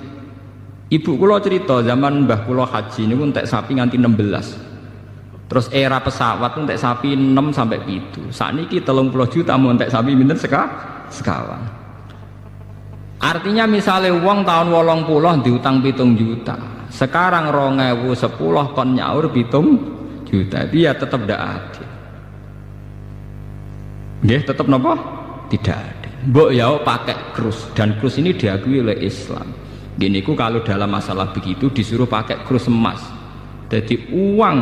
Ibu kula cerita zaman mbah kula haji niku entek sapi nganti 16. Terus era pesawat entek sapi 6 sampai 7. Sakniki 30 juta mau entek sapi pinten sekawan. Artinya misalnya uang tahun 80 diutang 7 juta. Sekarang 2010 kon nyaur 7 juta. Itu ya tetap tidak adil. Ya tetap napa? Tidak adil. Mbok ya pakai krus dan krus ini diakui oleh Islam. Gini ku kalau dalam masalah begitu disuruh pakai krus emas. Jadi uang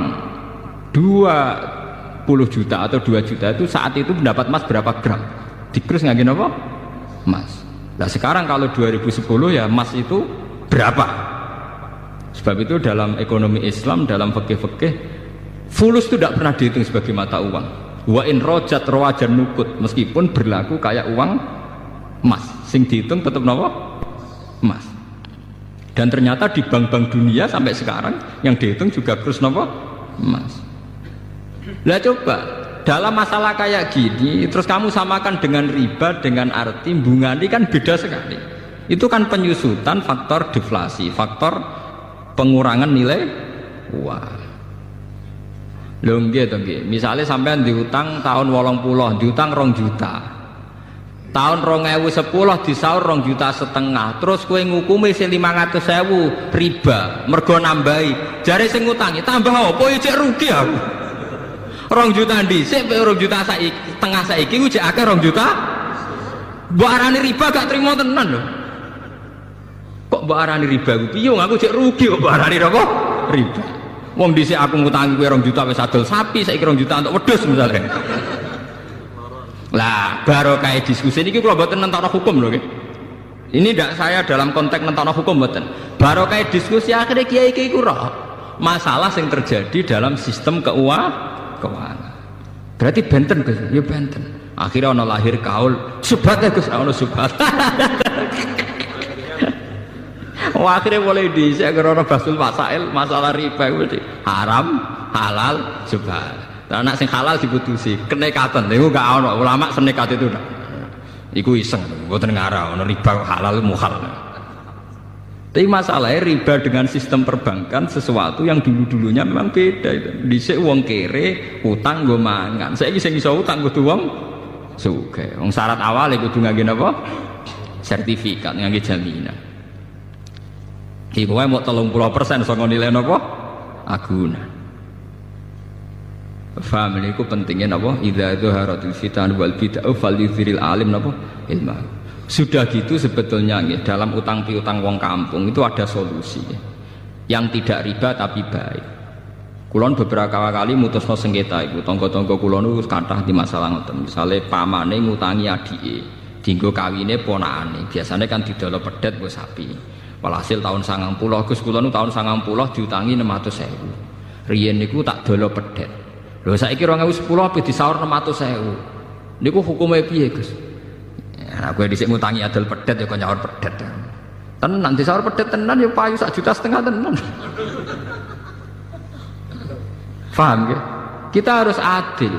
20 juta atau 2 juta itu saat itu mendapat emas berapa gram? Di krus nggak gini apa? Emas. Nah sekarang kalau 2010 ya emas itu berapa? Sebab itu dalam ekonomi Islam, dalam fikih-fikih fulus itu tidak pernah dihitung sebagai mata uang. Wa in rojat rawajan nukut, meskipun berlaku kayak uang emas, sing dihitung tetap napa? Emas. Dan ternyata di bank-bank dunia sampai sekarang yang dihitung juga krus napa? Emas. Lah coba dalam masalah kayak gini terus kamu samakan dengan riba dengan arti bunga ini kan beda sekali. Itu kan penyusutan faktor deflasi, faktor pengurangan nilai uang. Lho nggih to nggih. Misale sampean diutang tahun 80, diutang 2 juta. Tahun 2010 disaur 2,5 juta. Terus kowe ngukumi sing 500.000 riba, mergo nambahi. Jare sing ngutangi tambah apa ya cek rugi aku. 2 juta dhisik, 2 juta saiki, setengah saiki ku jek akeh 2 juta. Mbok arani riba gak trimo tenan lho. Kok mbok arani riba ku piye aku cek rugi kok mbok arani apa? Riba. Wong dhisik aku ngutangi kowe 2 juta wis adol sapi, saiki 2 juta untuk wedhus misalnya. Lah, barokah diskusi niki kula mboten nentokno hukum lho nggih. Ini ndak saya dalam konteks nentokno hukum mboten. Barokah diskusi akhirnya kiai-kiai ku roh masalah yang terjadi dalam sistem keuangan. Berarti benten Gus, ya benten. Akhirnya ono lahir kaul subhat ya Gus, ono subhat. Akhirnya boleh dhisik karena basul masail masalah riba itu haram, halal, subhat. Lah nek sing halal diputusi, kenekatan niku gak ono ulama senekat itu ndak. Iku iseng, mboten ngarah ono riba halal muhal. Tapi masalahnya riba dengan sistem perbankan sesuatu yang dulu-dulunya memang beda itu. Dhisik wong kere utang nggo mangan. Saiki sing iso utang kudu wong sugih. Wong syarat awal kudu ngangge napa? sertifikat ngangge jaminan. Iki kowe mau 30% saka nilai napa? Agunan. Faham niku pentingnya napa? Idza dzaharatul fitan wal bid'ah falyuziril alim napa? Ilmu. Sudah gitu sebetulnya nggih dalam utang piutang wong kampung itu ada solusi. Yang tidak riba tapi baik. Kulon beberapa kali mutusno sengketa iku tangga-tangga kulon niku kathah di masalah ngoten. Misale pamane ngutangi adike, dienggo kawine ponakane. Biasane kan didolo pedet nggo sapi. Walhasil tahun 90 Gus kula nu tahun 90 diutangi 600.000. Riyen niku tak dolo pedet. Lho saiki 2010 ape disaur 600.000. Niku hukume piye, Gus? Ya kowe dhisik ngutangi adol pedet ya kok nyaur pedet. Tenan disaur pedet tenan ya payu 1,5 juta tenan. Paham ya? Kita harus adil.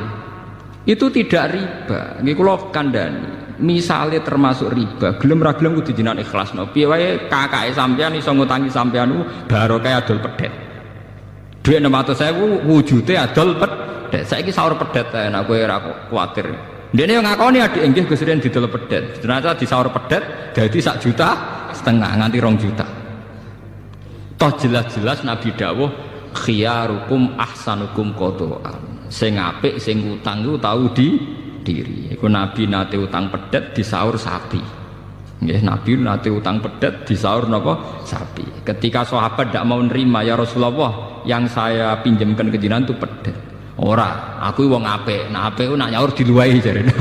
Itu tidak riba. Nggih kula kandhani. Misale termasuk riba, gelem ra gelem kudu jenengan ikhlasno. Piye wae kakake sampean iso ngutangi sampean barokah adol pedet. Dhuwit 600.000 wujude adol pedet. Saiki saur pedet ae nek kowe ora kuwatir. Ndene yo ngakoni adik nggih Gus Riyen didol pedet. Ternyata disaur pedet dadi 1,5 juta nganti 2 juta. Toh jelas-jelas Nabi dawuh khiyarukum ahsanukum qadaan. Sing apik sing utang ku tau diri. Iku Nabi nate utang pedet disaur sapi. Nggih, Nabi nate utang pedet disaur napa? Sapi. Ketika sahabat tidak mau nerima, ya Rasulullah, yang saya pinjamkan ke jenengan itu pedet. Ora, aku wong apik. Nah apik ku nak nyaur diluwahi jarene.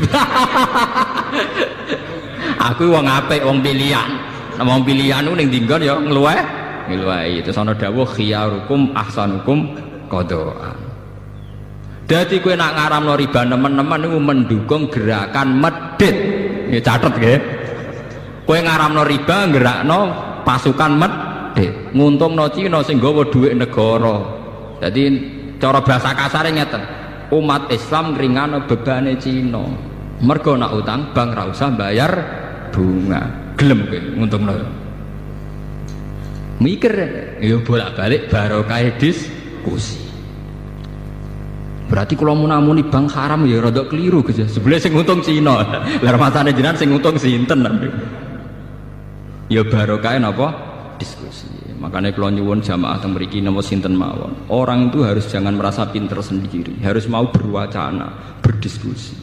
Aku wong apik, wong pilihan. Nah wong pilihan ku ning dinggon ya ngluwahi. Terus ana dawuh khiyarukum ahsanukum qadaan. Dadi kowe nak ngaramno riba nemen-nemen niku mendukung gerakan medhit. Nggih catet nggih. Kowe ngaramno riba gerakno pasukan medhit, nguntungno Cina sing nggawa dhuwit negara. Dadi cara bahasa kasare ngeten. Umat Islam ngringano bebane Cina. Mergo nak utang bank ra usah bayar bunga. Gelem kowe nguntungno. Mikir ya bolak-balik barokah diskusi. Berarti kalau munamuni bank haram ya rada keliru Gus. Sebelah sing untung Cina. Lah masane jenengan sing untung sinten. Ya barokah napa? Diskusi. Makanya kalau nyuwun jamaah teng mriki napa sinten mawon. Orang itu harus jangan merasa pinter sendiri, harus mau berwacana, berdiskusi.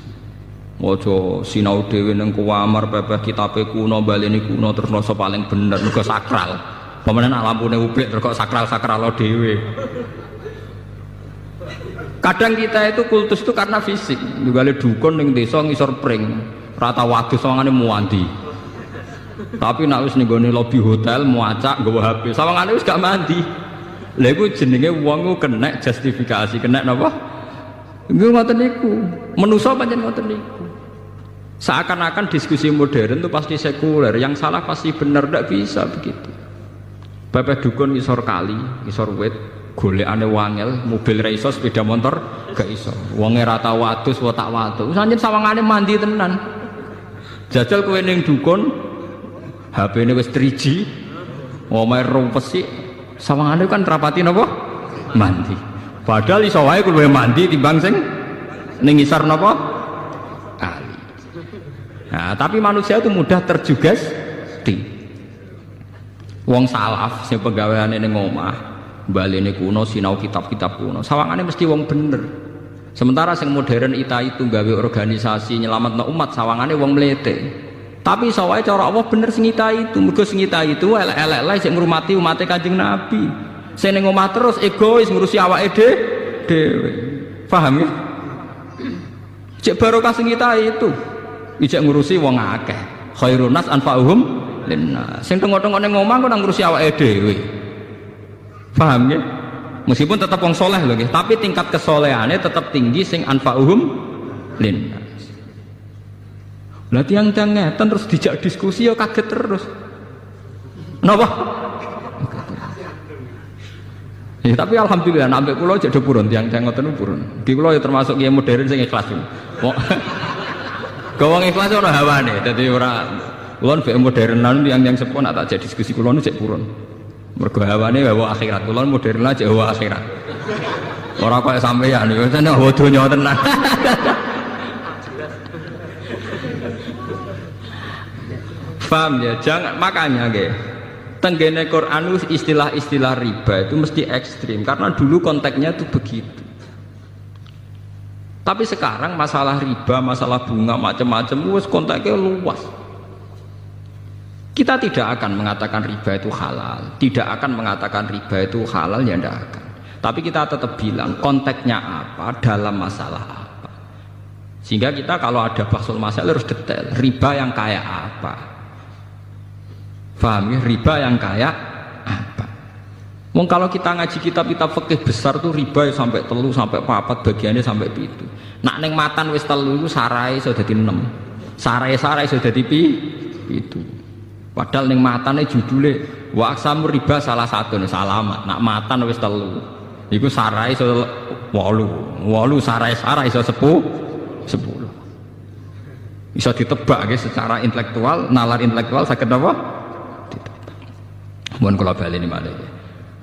Ojo sinau dhewe ning kuwamar pepeh kitabe kuno baleni kuno terus rasa paling bener mergo sakral. Pemenen lampune ublik terus kok sakral-sakral dhewe. Kadang kita itu kultus itu karena fisik. Juga le dukun ning desa ngisor pring, rata wadus sawangane muandi. Tapi nek wis ning gone lobi hotel muacak nggawa HP, sawangane wis gak mandi. Lha iku jenenge wong ku kena justifikasi, kena napa? Nggih ngoten niku. Menusa pancen ngoten niku. Seakan-akan diskusi modern itu pasti sekuler, yang salah pasti benar, tidak bisa begitu. Bapak dukun ngisor kali, ngisor wit, golekane wangel, mobil ra iso, sepeda motor gak iso. Wonge ra tau wadus, wa tak wadus. Sanjen sawangane mandi tenan. Jajal kowe ning dukun, HP-ne wis 3G, omahe rumpesi, sawangane kan rapati napa? Mandi. Padahal iso wae kowe mandi timbang sing ning ngisor napa? Kali. Nah, tapi manusia itu mudah terjugesti. Wong salaf sing penggaweane ning omah, balene kuno sinau kitab-kitab kuno. Sawangane mesti wong bener. Sementara sing modern itu gawe organisasi nyelametno umat, sawangane wong mlete. Tapi sawae cara Allah bener sing itu. Mergo sing itu elek-elek sing ngurmati umat Kanjeng Nabi. Sing ning omah terus egois ngurusi awake dhewe. Paham ya? Cek barokah sing itu. Ijek ngurusi wong akeh. Khairun nas anfa'uhum linnas. Sing tengok-tengok ning omah kok nang ngurusi awake dhewe. Paham ya? Meskipun tetap wong soleh lho nggih, tapi tingkat kesolehane tetap tinggi sing anfa'uhum linnas. Lah tiang-tiang ngeten terus dijak diskusi ya kaget terus. Napa? Ya, tapi alhamdulillah sampai kula jek do purun tiang-tiang ngoten purun. Ki kula ya termasuk kiai modern sing ikhlas. Gawang ikhlas ora hawane, dadi ora kula nek modernan tiang-tiang sepuh nak tak jek diskusi kula nu jek purun. Mergo hawane bawa akhirat, kula modern lah jek bawa akhirat. Ora kaya sampeyan yo tenan donya tenan. Paham ya? Jangan makanya nggih. Tenggene Quran istilah-istilah riba itu mesti ekstrim karena dulu konteksnya itu begitu. Tapi sekarang masalah riba, masalah bunga macam-macam wis konteksnya luas. Kita tidak akan mengatakan riba itu halal, tidak akan mengatakan riba itu halal ya tidak akan. Tapi kita tetap bilang konteksnya apa dalam masalah apa. Sehingga kita kalau ada bahsul masalah harus detail. Riba yang kayak apa? Paham ya? Riba yang kayak apa? Wong kalau kita ngaji kitab-kitab fikih besar tuh riba ya sampai 3 sampai 4 bagiannya sampai 7. Nak ning matan wis 3 iku sarai iso dadi 6. Sarai-sarai iso dadi 7. Padahal ning matane judule wa aqsamur riba salah satu nih salamat. Nak matan wis 3. Iku sarai iso 8. 8 sarai-sarai iso 10. Bisa ditebak ya secara intelektual, nalar intelektual saged apa? Mohon kula bali ini malih.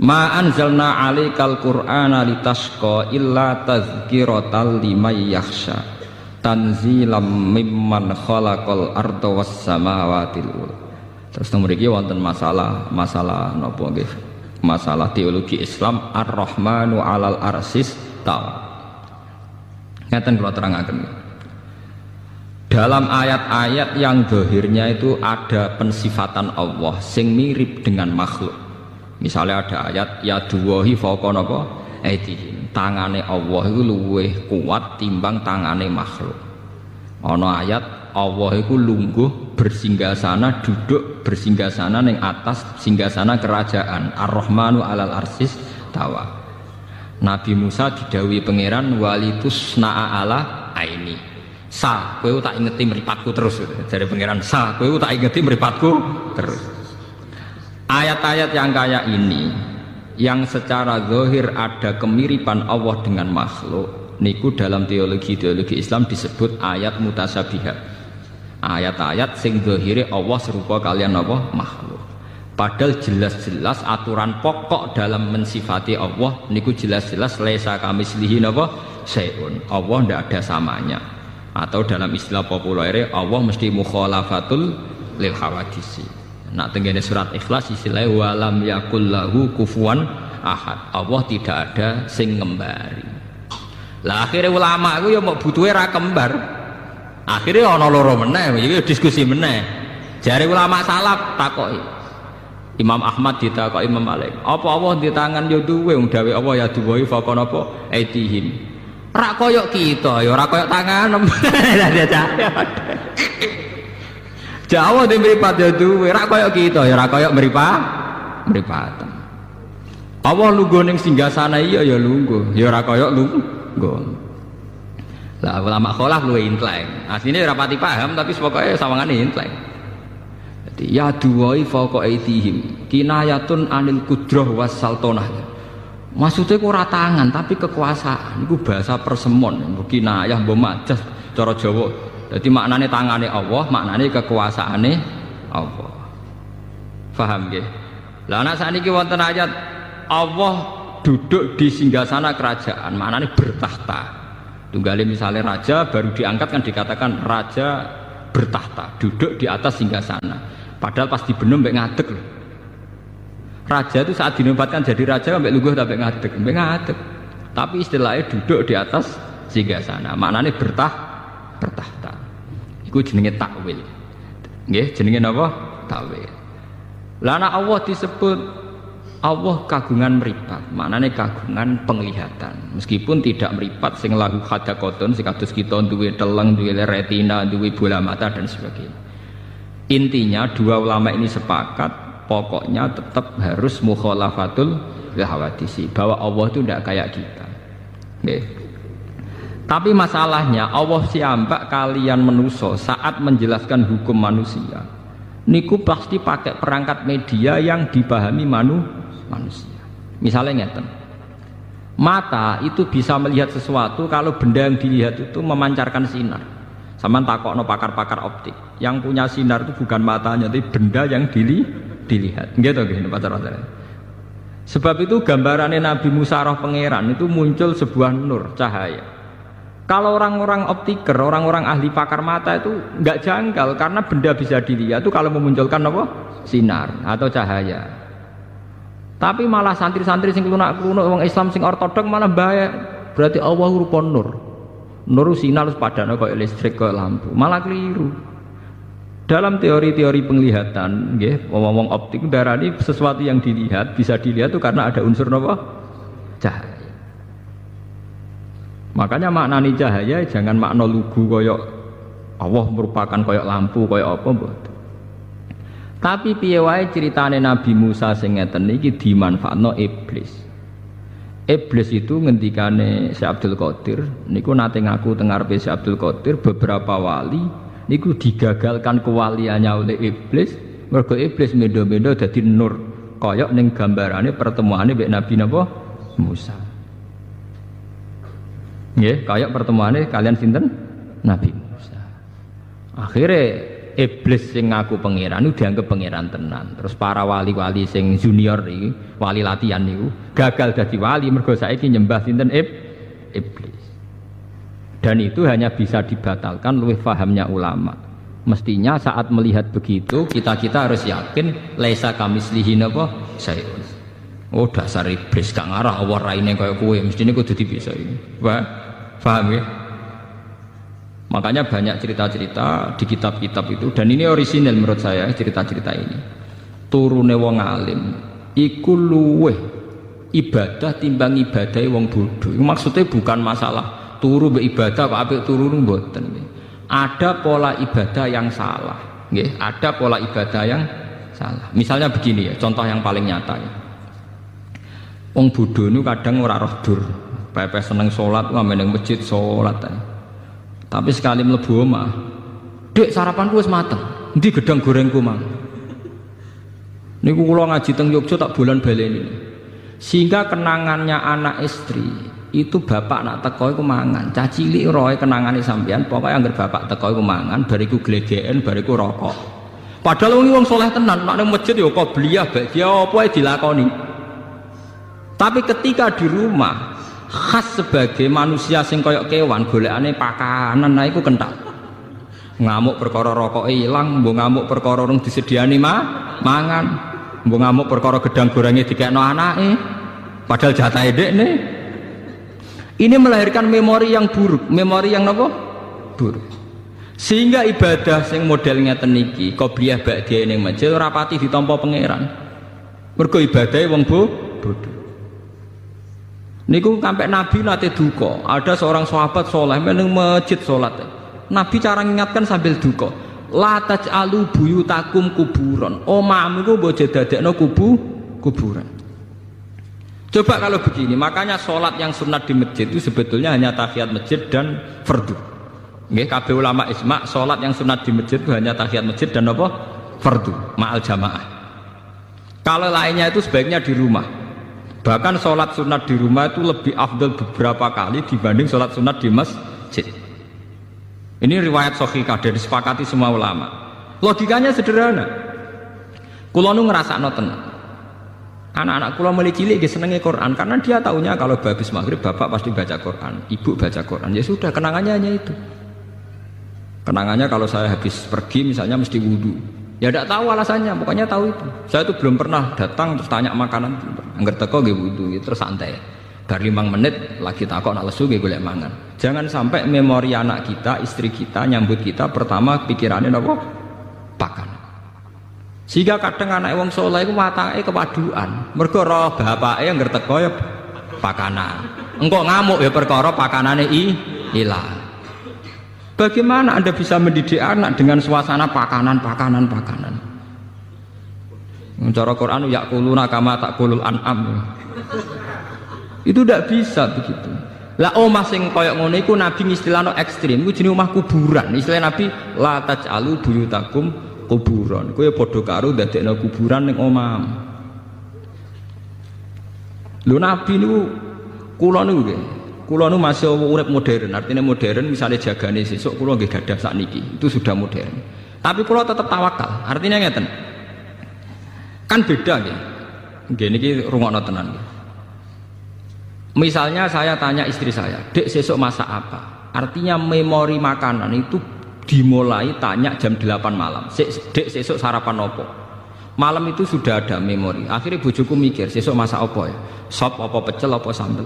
Ma anzalna 'alaikal qur'ana litasqa illa tazkiratal liman yakhsha. Tanzilam mimman khalaqal arda was samawati wal. Terus mriki wonten masalah napa nggih? Masalah teologi Islam Ar-Rahmanu 'alal arsis tawa. Ngaten kula terangaken. Dalam ayat-ayat yang zahirnya itu ada pensifatan Allah sing mirip dengan makhluk. Misalnya ada ayat yaduwahi fawqa napa aydihim. Tangane Allah itu luwih kuat timbang tangane makhluk. Ana ayat Allah itu lungguh bersinggasana duduk bersinggasana ning atas singgasana kerajaan Ar-Rahmanu 'alal arsis tawa. Nabi Musa didhawuhi pangeran walitus na'a ala aini. Sa, kowe tak ingeti mripatku terus. Dari pangeran sa, kowe tak ingeti mripatku terus. Ayat-ayat yang kayak ini yang secara zahir ada kemiripan Allah dengan makhluk niku dalam teologi Islam disebut ayat mutasyabihat. Ayat-ayat sing zahire Allah serupa kalian apa makhluk. Padahal jelas-jelas aturan pokok dalam mensifati Allah niku jelas-jelas laisa kamislihi napa syai'un. Allah ndak ada samanya. Atau dalam istilah populer Allah mesti mukhalafatul lil hawadisi. Nah tenggene surat Ikhlas istilahnya walam yakul lahu kufuwan ahad. Allah tidak ada sing ngembari. Lah akhirnya ulama itu ya mau butuhe ra kembar. Akhirnya ana loro meneh, iki diskusi meneh. Jare ulama salaf takoki. Imam Ahmad ditakoki Imam Malik, apa Allah di tangan yo duwe wong dawe Allah ya duwe fakon apa aitihim. Rak koyok kita, ya rak koyok tangan. Jawa di meripat ya duwe, rak koyok kita, ya rak koyok meripatan. Allah lungguh ning singgasana iya ya lungguh, ya rak koyok lungguh. Lah ulama kholaf luwe intelek. Asline ora pati paham tapi pokoke sawangane intelek. Jadi ya duwai fauqa aitihim kinayatun anil kudrah was sultanah. Maksudnya ora tangan tapi kekuasaan. Itu bahasa persemon, kinayah mbok majas cara Jawa. Jadi maknane tangane Allah, maknane kekuasaane Allah. Paham nggih? Lah nek sakniki wonten ayat Allah duduk di singgasana kerajaan, maknane bertahta. Tunggale misalnya raja baru diangkat kan dikatakan raja bertahta, duduk di atas singgasana. Padahal pas dibenem mbek ngadeg lho. Raja itu saat dinobatkan jadi raja sampai lungguh sampai ngadeg. Tapi istilahnya duduk di atas singgasana. Maknanya bertahta. Iku jenenge takwil. Nggih, jenenge napa? Takwil. Lah nek Allah disebut Allah kagungan meripat, maknanya kagungan penglihatan. Meskipun tidak meripat sing lahu hadaqatun sing kados kita duwe teleng, duwe retina, duwe bola mata dan sebagainya. Intinya dua ulama ini sepakat pokoknya tetap harus mukhalafatul hawadisi, bahwa Allah itu tidak kayak kita. Okay. Tapi masalahnya Allah siambak kalian manusia saat menjelaskan hukum manusia niku pasti pakai perangkat media yang dipahami manusia. Misalnya ngeten, mata itu bisa melihat sesuatu kalau benda yang dilihat itu memancarkan sinar. Sama takokno pakar-pakar optik, yang punya sinar itu bukan matanya tapi benda yang dilihat. Gitu gini pacar-pacar. Sebab itu gambarannya Nabi Musa roh pangeran itu muncul sebuah nur cahaya. Kalau orang-orang optiker, orang-orang ahli pakar mata itu nggak janggal karena benda bisa dilihat itu kalau memunculkan apa? Sinar atau cahaya. Tapi malah santri-santri sing klunak-klunuk wong Islam sing ortodok malah bahaya. Berarti Allah rupa nur. Nur sinar padane kaya listrik kaya lampu. Malah keliru. Dalam teori-teori penglihatan, nggih, wong optik darani sesuatu yang dilihat bisa dilihat itu karena ada unsur apa? Cahaya. Makanya maknani cahaya jangan makna lugu koyok Allah merupakan koyok lampu koyok apa mboten. Tapi piye wae ceritane Nabi Musa sing ngeten iki dimanfaatno iblis. Iblis itu ngendikane Syekh Abdul Qadir niku nate ngaku teng ngarepe Syekh Abdul Qadir beberapa wali niku digagalkan kewaliannya oleh iblis. Mergo iblis mendo-mendo dadi nur koyok ning gambarane pertemuane mbek Nabi napa Musa. Nggih, kayak pertemuane kalian sinten? Nabi Musa. Akhirnya iblis sing ngaku pangeran itu dianggap pangeran tenan. Terus para wali-wali sing junior iki, wali latihan niku gagal dadi wali mergo saiki nyembah sinten iblis. Dan itu hanya bisa dibatalkan luwih fahamnya ulama. Mestinya saat melihat begitu kita harus yakin laisa kamislihi napa sayun. Oh dasar iblis gak ngarah Allah raine kaya kowe mestine kudu dipisah. Paham ya? Makanya banyak cerita-cerita di kitab-kitab itu dan ini orisinal menurut saya cerita-cerita ini. Turune wong alim iku luweh ibadah timbang ibadahe wong bodoh. Maksudnya bukan masalah turu mbek ibadah kok apik turu mboten. Ada pola ibadah yang salah, nggih, ada pola ibadah yang salah. Misalnya begini ya, contoh yang paling nyata ya. Wong bodoh niku kadang ora roh dur. Pepe seneng sholat, ngamen ning masjid sholat. Tapi sekali mlebu omah, "Dek, sarapanku wis mateng. Endi gedang gorengku, Mang?" Niku kula ngaji teng Yogyakarta tak bulan baleni. Sehingga kenangannya anak istri itu bapak nak teko iku mangan. Cah cilik roe kenangane sampean, pokoke anggere bapak teko iku mangan, bariku glegeken, bariku rokok. Padahal wong saleh tenan, nek ning masjid ya qobliyah, ba'diyah apa ae dilakoni. Tapi ketika di rumah khas sebagai manusia sing koyok kewan golekane pakanan nah iku kental. Ngamuk perkara rokoke ilang, mbok ngamuk perkara rung disediani mangan, mbok ngamuk perkara gedang gorenge dikekno anake. Padahal jatahe dekne. Ini melahirkan memori yang buruk, memori yang napa? Buruk. Sehingga ibadah sing model ngeten iki, qobliyah ba'diyah ning masjid ora pati ditampa pangeran. Mergo ibadahe wong bodoh. Niku sampai Nabi nate duka. Ada seorang sahabat soleh meneng masjid sholat. Nabi cara mengingatkan sambil duka. La taj'alu buyutakum kuburan. Omahmu iku mbok dadekno kuburan. Coba kalau begini, makanya sholat yang sunat di masjid itu sebetulnya hanya tahiyat masjid dan fardu. Nggih, kabeh ulama ijma' sholat yang sunat di masjid itu hanya tahiyat masjid dan apa? Fardu, ma'al jamaah. Kalau lainnya itu sebaiknya di rumah. Bahkan sholat sunat di rumah itu lebih afdal beberapa kali dibanding sholat sunat di masjid. Ini riwayat sahihah dan disepakati semua ulama. Logikanya sederhana. Kulo nu ngrasakno tenan. Anak-anak kulo mulai cilik nggih senenge Quran karena dia taunya kalau habis maghrib bapak pasti baca Quran, ibu baca Quran. Ya sudah, kenangannya hanya itu. Kenangannya kalau saya habis pergi misalnya mesti wudu. Ya tidak tahu alasannya, pokoknya tahu itu. Saya itu belum pernah datang terus tanya makanan. Angger teko nggih wudu, terus santai. Bar 5 menit lagi takok nak lesu nggih golek mangan. Jangan sampai memori anak kita, istri kita nyambut kita pertama pikirannya napa? Pakan. Sehingga kadang anak wong saleh iku watake kepaduan. Mergo roh bapake angger teko ya pakanan. Engko ngamuk ya perkara pakanane ilang. Bagaimana Anda bisa mendidik anak dengan suasana pakanan? Cara Quran yakuluna kama takulul an'am. Itu tidak bisa begitu. Lah omah sing koyok ngono iku Nabi ngistilahno ekstrim, iku jenenge omah kuburan. Istilah Nabi la taj'alu buyutakum kuburan. Kowe padha karo ndadekno kuburan ning omah. Lho Nabi niku kula niku nggih. Kula nu masih urip modern, artinya modern misalnya jagane sesuk kula nggih gadah sakniki, itu sudah modern. Tapi kula tetap tawakal, artinya ngeten. Kan beda nggih. Nggih niki rungokno tenan nggih. Misalnya saya tanya istri saya, "Dek sesuk masak apa?" Artinya memori makanan itu dimulai tanya jam 8 malam. Dek sesuk sarapan opo? Malam itu sudah ada memori. Akhirnya bojoku mikir, sesuk masak opo ya? Sop apa pecel apa sambel.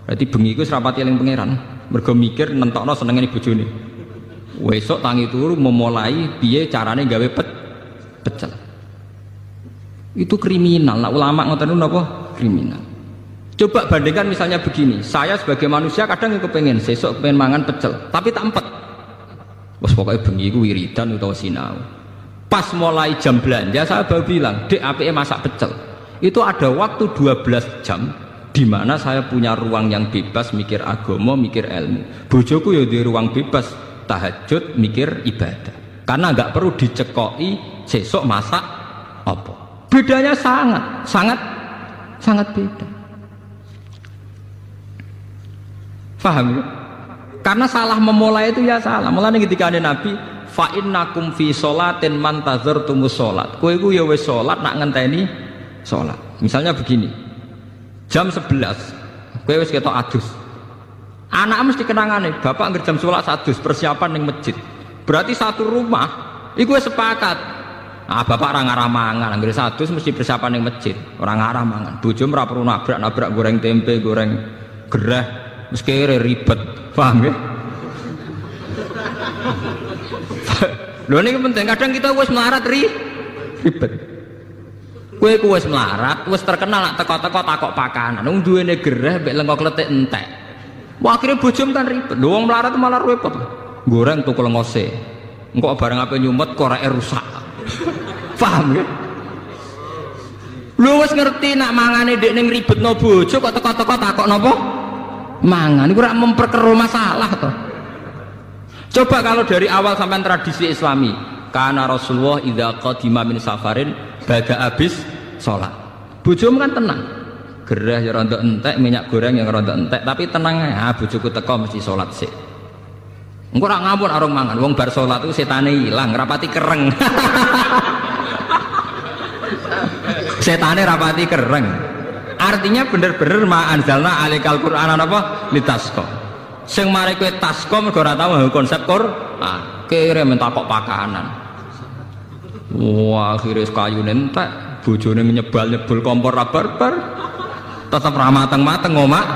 Berarti bengi iku serapati eling pangeran. Mergo mikir nentokno senengane bojone. Wesuk tangi turu memulai piye carane gawe pecel. Itu kriminal. Nah, ulama ngoten napa? Kriminal. Coba bandingkan misalnya begini, saya sebagai manusia kadang kepengen sesuk pengen mangan pecel, tapi tak empet. Wes pokoke bengi iku wiridan utawa sinau. Pas mulai jam belanja saya baru bilang, "Dek, apike masak pecel." Itu ada waktu 12 jam di mana saya punya ruang yang bebas mikir agama, mikir ilmu. Bojoku ya di ruang bebas tahajud, mikir ibadah. Karena enggak perlu dicekoki sesuk masak apa. Bedanya sangat beda. Paham ya? Karena salah memulai itu ya salah. Mulane ketika ada Nabi, fa innakum fi sholatin man tazartumus sholat. Kowe iku ya wis salat nak ngenteni salat. Misalnya begini. Jam 11, kowe wis ketok adus. Anak mesti kenangane, bapak ngger jam 11 adus persiapan ning masjid. Berarti satu rumah iku wis sepakat. Ah, bapak orang ngarah mangan, anggere sadus mesti persiapan yang masjid. Orang ngarah mangan. Bojo ora perlu nabrak goreng tempe, goreng gereh, mesti ribet. Paham ya? Lho niki penting, kadang kita wis melarat ribet. Kowe wis melarat, wis terkenal nak teko-teko takok pakanan. Wong duwene gereh mbek lengko kletik entek. Wah, akhirnya bojo kan ribet. Lho wong melarat malah repot. Goreng tuku lengose. Engko barang ape nyumet koreke rusak. Paham ya? Lu wis ngerti nak mangane ndek ning ribetno bojo kok teko-teko takok napa? Mangan iku ora memperkeruh masalah to. Coba kalau dari awal sampai tradisi Islami, karena Rasulullah idza qadima min safarin bada habis salat. Bojomu kan tenang. Gerah ya rontok entek, minyak goreng yang rontok entek, tapi tenang ya, bojoku teko mesti salat sik. Engko ora ngapun arung mangan, wong bar salat itu setane ilang, rapati kereng. Setane rapati kereng. Artinya bener-bener ma anzalna alikal Qur'an apa litasqa. Sing mari kowe tasqa mergo ora tau konsep Qur'an. Kira mentakok pakanan. Wah, akhire kayu entek, bojone nyebal-nyebul kompor ra barbar. Tetep ra mateng-mateng omak.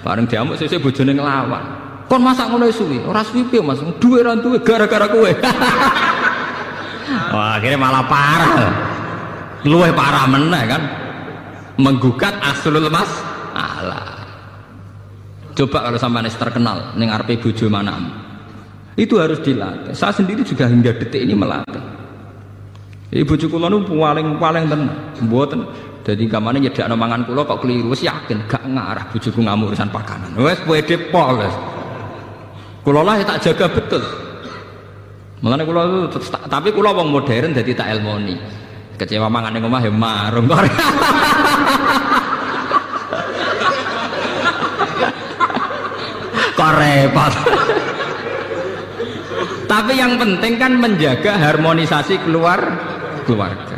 Bareng diamuk sesuk bojone nglawan. Kon masak ngono suwi, ora suwi piye Mas? Duwe ra duwe gara-gara kowe. Wah, akhirnya malah parah. Luwih parah meneh kan. Menggugat aslul masalah. Coba kalau sampean terkenal ning arepe bojo manamu. Itu harus dilatih. Saya sendiri juga hingga detik ini melatih. Bojo kula niku paling tenan, mboten. Dadi kamane nyedakno mangan kula kok keliru, wis yakin gak ngarah bojoku ngamuk urusan pakanan. Wis pede pol wis. Kula lah tak jaga betul. Mulane kula tapi kula wong modern dadi tak elmoni. Kecewa mangan ning omah ya marung kok. Kok repot. Tapi yang penting kan menjaga harmonisasi keluarga.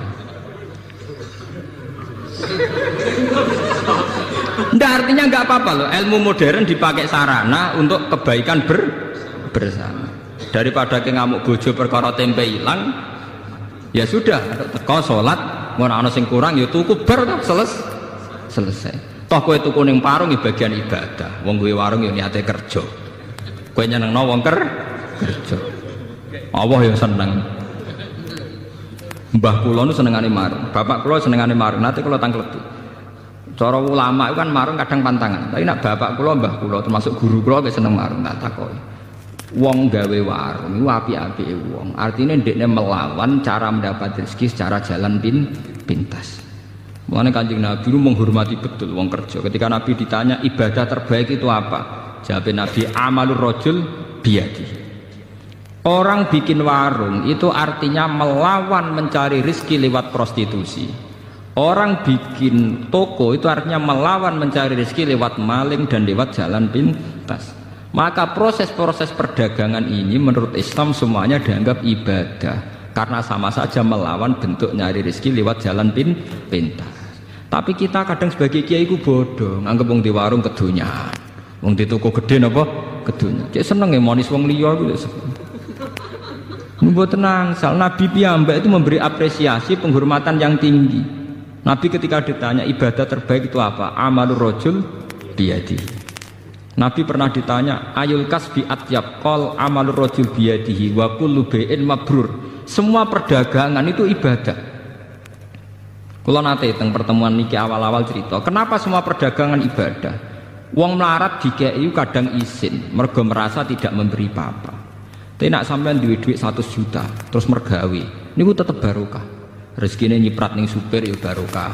Nggak, artinya nggak apa-apa loh. Ilmu modern dipakai sarana untuk kebaikan bersama. Daripada ke ngamuk bojo perkara tempe hilang, ya sudah, teko salat, ngono ana sing kurang ya tuku bar selesai. Toh kowe tuku ning warung ya bagian ibadah. Wong kuwi warung ya niate kerja. Kowe nyenengno wong kerja. Allah ya seneng. Mbah kula nu senengane marung, bapak kula senengane marung. Nate kula tangkleti. Cara ulama itu kan marung kadang pantangan. Tapi nak bapak kula, mbah kula termasuk guru kula ge seneng marung, tak takoki. Wong gawe warung iku apik-apike wong. Artinya ndekne melawan cara mendapat rezeki secara jalan pintas. Mulane Kanjeng Nabi menghormati betul wong kerja. Ketika Nabi ditanya ibadah terbaik itu apa? Jawab Nabi amalur rajul biyadi. Orang bikin warung itu artinya melawan mencari rezeki lewat prostitusi. Orang bikin toko itu artinya melawan mencari rezeki lewat maling dan lewat jalan pintas. Maka proses-proses perdagangan ini menurut Islam semuanya dianggap ibadah karena sama saja melawan bentuk nyari rezeki lewat jalan pintas. Tapi kita kadang sebagai kiai ku bodoh, nganggep wong di warung kedunya, wong di toko gede napa Kedunya. Cek seneng ya monis wong liya iku. Mbok tenang, Nabi piyambak itu memberi apresiasi penghormatan yang tinggi. Nabi ketika ditanya ibadah terbaik itu apa? Amalur rajul biyadi. Nabi pernah ditanya ayul kasbi atyab qol amalur rajul biyadihi wa kullu bai'in mabrur. Semua perdagangan itu ibadah. Kula nate teng pertemuan niki awal-awal cerita, kenapa semua perdagangan ibadah? Wong melarat dikei kadang izin, mergo merasa tidak memberi apa-apa. Tapi nak sampean duwe duit 100 juta, terus mergawe, niku tetep barokah. Rezekine nyiprat ning supir ya barokah.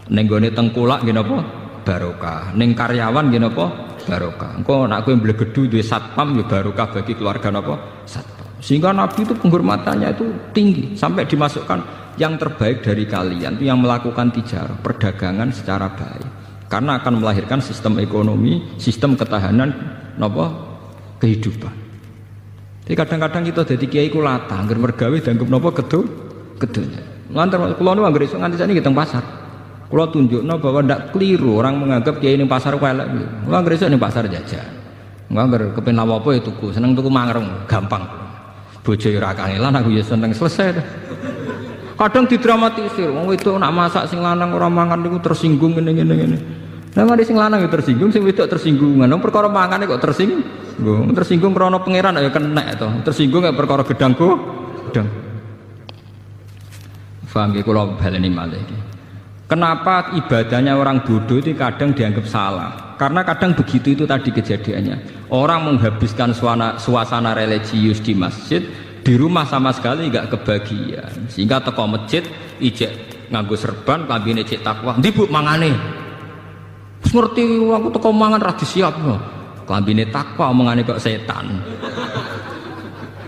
Ning gone tengkulak nggih napa? Barokah. Ning karyawan nggih napa? Barokah. Engko nak kowe mblegedu duwe satpam ya barokah bagi keluarga napa? Satpam. Sehingga Nabi itu penghormatannya itu tinggi sampai dimasukkan yang terbaik dari kalian itu yang melakukan tijarah, perdagangan secara baik. Karena akan melahirkan sistem ekonomi, sistem ketahanan napa? Kehidupan. Jadi kadang-kadang kita jadi kiai ku latah, angger mergawe dianggap napa kedunya. Lantar kula nu angger iso nganti sakniki teng pasar. Kula tunjukno bahwa ndak keliru orang menganggap kiai ning pasar ku elek. Kula angger iso ning pasar jajan. Angger kepen apa ya tuku, seneng tuku mangreng, gampang. Bojo ora kangelan aku ya seneng selesai. Kadang didramatisir, wong wedok nak masak sing lanang ora mangan niku tersinggung ngene. Lah mari sing lanang ya tersinggung, sing wedok tersinggung. Nang perkara mangane kok tersinggung. Tersinggung krana pangeran ya kenek to. Tersinggung ya perkara gedangku, gedang. Paham ya kula baleni malih iki. Kenapa ibadahnya orang bodoh itu kadang dianggap salah? Karena kadang begitu itu tadi kejadiannya. Orang menghabiskan suasana religius di masjid, di rumah sama sekali enggak kebagian. Sehingga teko masjid ijek nganggo serban, klambine cek takwa. Ndi Bu mangane? Wis ngerti aku teko mangan ra disiapno. Klambine takwa omongane kok setan.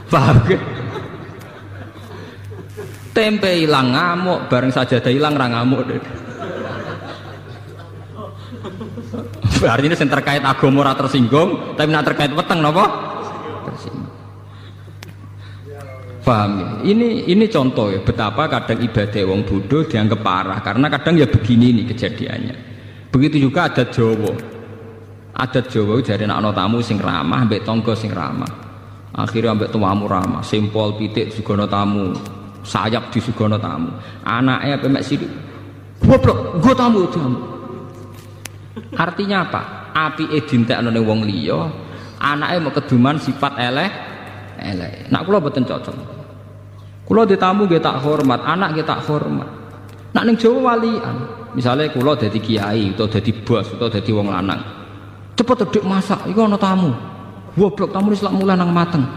Paham? Tempe hilang ngamuk, bareng sajadah hilang ra ngamuk. Artinya yang terkait agama ora tersinggung, tapi nak terkait weteng napa? Tersinggung. Paham ya? Ini contoh ya betapa kadang ibadah wong bodoh dianggap parah karena kadang ya begini nih kejadiannya. Begitu juga adat Jawa. Adat Jawa jare nek ana tamu sing ramah mbek tangga sing ramah. Akhirnya mbek tuamu ramah, simpol pitik sugono tamu, sayap disugono tamu. Anake ape mek sithik. Goblok, nggo tamu. Artinya apa? Apike dintekno ning wong liya, anake mau keduman sifat elek. Nak kula mboten cocok. Kula ditamu nggih tak hormat, anak nggih tak hormat. Nak ning Jawa walian, misalnya kula dadi kiai utawa dadi bos utawa dadi wong lanang. Cepet dedek masak, iku ana tamu. Goblok tamu wis lak mulai nang mateng.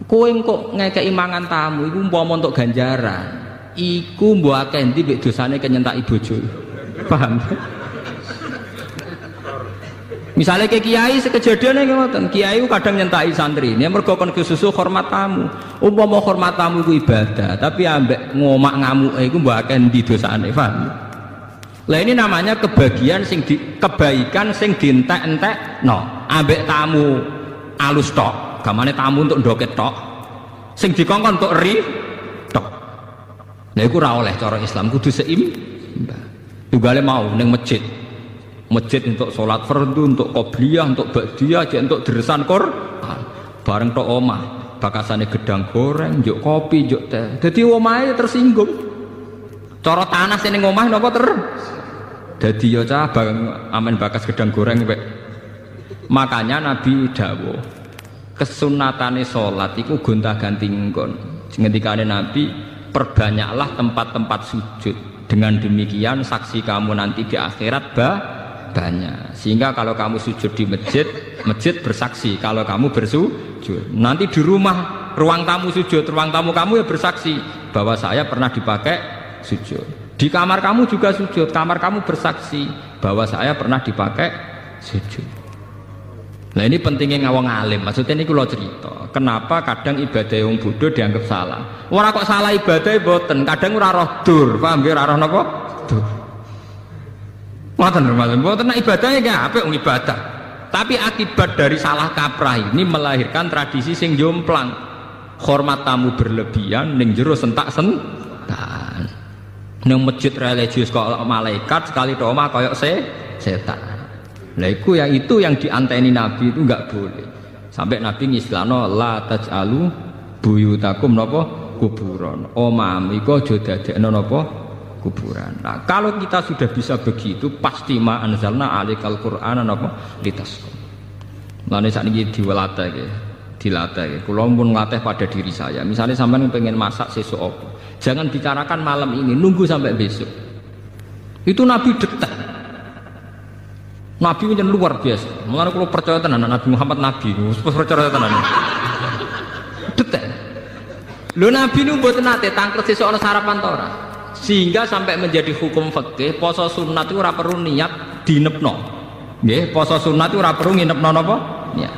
Kowe kok ngekeki mangan tamu iku umpama entuk ganjaran. Iku mbok akeh endi mek dosane kenyentaki bojo. Paham? Misalnya ke kiai sekejadiannya ngoten, kiai kadang nyentai santri, ini mergo kon kesusu hormat tamu. Umpama hormat tamu itu ibadah, tapi ambek ngomak ngamuk iku mbok akeh ndi dosane, paham? Lah ini namanya kebaikan sing dientek-entekno. Ambek tamu alus tok, gamane tamu untuk ndoket tok. Sing dikongkon untuk ri tok. Lah iku ora oleh cara Islam, kudu seimbang. Tugale mau ning masjid. Masjid untuk sholat fardu, untuk qobliyah, untuk ba'diyah, untuk deresan Quran. Bareng tok omah, bakasane gedang goreng, njuk kopi, njuk teh. Dadi omahe tersinggung. Cara tanah sing ning omah napa dadi ya cah bareng amen bakas gedang goreng wek. Makanya Nabi dawuh, kesunatane sholat iku gonta-ganti nggon. Ngendikane Nabi, perbanyaklah tempat-tempat sujud. Dengan demikian saksi kamu nanti di akhirat banyak, sehingga kalau kamu sujud di masjid, masjid bersaksi kalau kamu bersujud. Nanti di rumah, ruang tamu sujud, ruang tamu kamu ya bersaksi bahwa saya pernah dipakai sujud. Di kamar kamu juga sujud, kamar kamu bersaksi bahwa saya pernah dipakai sujud. Nah ini pentingnya ngawang alim. Maksudnya ini kalau cerita, kenapa kadang ibadah yang bodoh dianggap salah. Orang kok salah ibadah boten, kadang ora roh dur, paham ya, ora roh napa? Dur. Ngoten normal, mboten ibadahnya nggih apik wong ibadah. Tapi akibat dari salah kaprah ini melahirkan tradisi sing jomplang. Hormat tamu berlebihan ning jero sentak-sentan. Ning masjid religius kok malaikat sekali doma koyok setan. Lah iku itu yang dianteni Nabi itu enggak boleh. Sampai Nabi ngistilahno la taj'alu buyutakum napa kuburan. Omam iku aja dadekno napa kuburan. Nah, kalau kita sudah bisa begitu pasti ma anzalna alikal qur'ana napa litasqum. Lane sakniki dilatih. Kula pun ngelatih pada diri saya. Misalnya sampean pengen masak sesuk apa, jangan bicarakan malam ini, nunggu sampai besok. Itu Nabi detek. Nabi itu luar biasa. Mulane kula percaya tenan Nabi Muhammad nabi. Percaya tenan. Detek. Lho Nabi nu mboten nate tangklet sesuk ana sarapan ta ora. Sehingga sampai menjadi hukum fikih poso sunat itu ora perlu niat dinepno. Nggih, poso sunat itu ora perlu nginepno napa? Niat.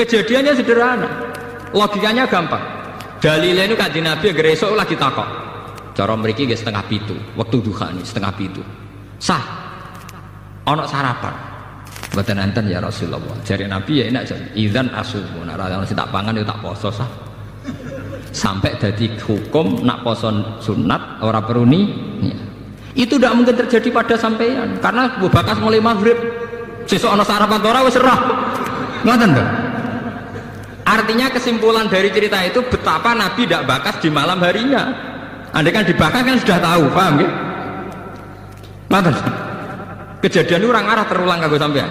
Kejadiannya sederhana. Logikanya gampang. Dalilnya itu Kanjeng Nabi agar esuk lagi takok. Cara mriki nggih 6:30, wektu duha nih 6:30. Sah. Ana sarapan. Mboten enten ya Rasulullah. Jare Nabi ya enak jare. Idzan asumun. Ora ono sing tak pangan yo tak poso sah. Sampai jadi hukum nak poso sunat ora perlu nih. Itu tidak mungkin terjadi pada sampean karena bakas mulai maghrib sesuk ana sarapan ora wis serah. Ngoten to. Artinya kesimpulan dari cerita itu betapa Nabi tidak bakas di malam harinya. Andai kan dibakar kan sudah tahu, paham nggih? Ngoten. Kejadian orang arah terulang kanggo sampean.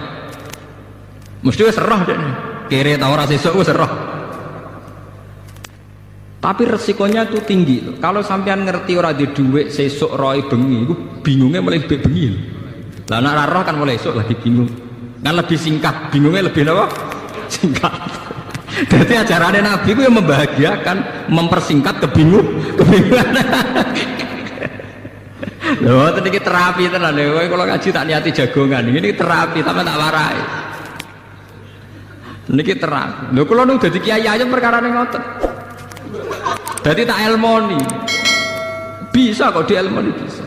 Mesti wis serah dekne. Kere ta ora sesuk wis serah. Tapi resikonya itu tinggi loh. Kalau sampean ngerti ora di dhuwit sesuk roe bengi, iku bingungnya mulai bengi. Lah nek ora roh kan mulai esuk lagi bingung. Kan lebih singkat, bingungnya lebih apa? Singkat. Jadi ajarannya Nabi itu yang membahagiakan, mempersingkat kebingungan. Loh, ini terapi tenan lho. Kalau ngaji tak niati jagongan, ini terapi tapi tak warai. Niki terapi. Lho kula nu dadi kiai aja perkara ning ngoten. Dadi tak elmoni. Bisa kok di elmoni bisa.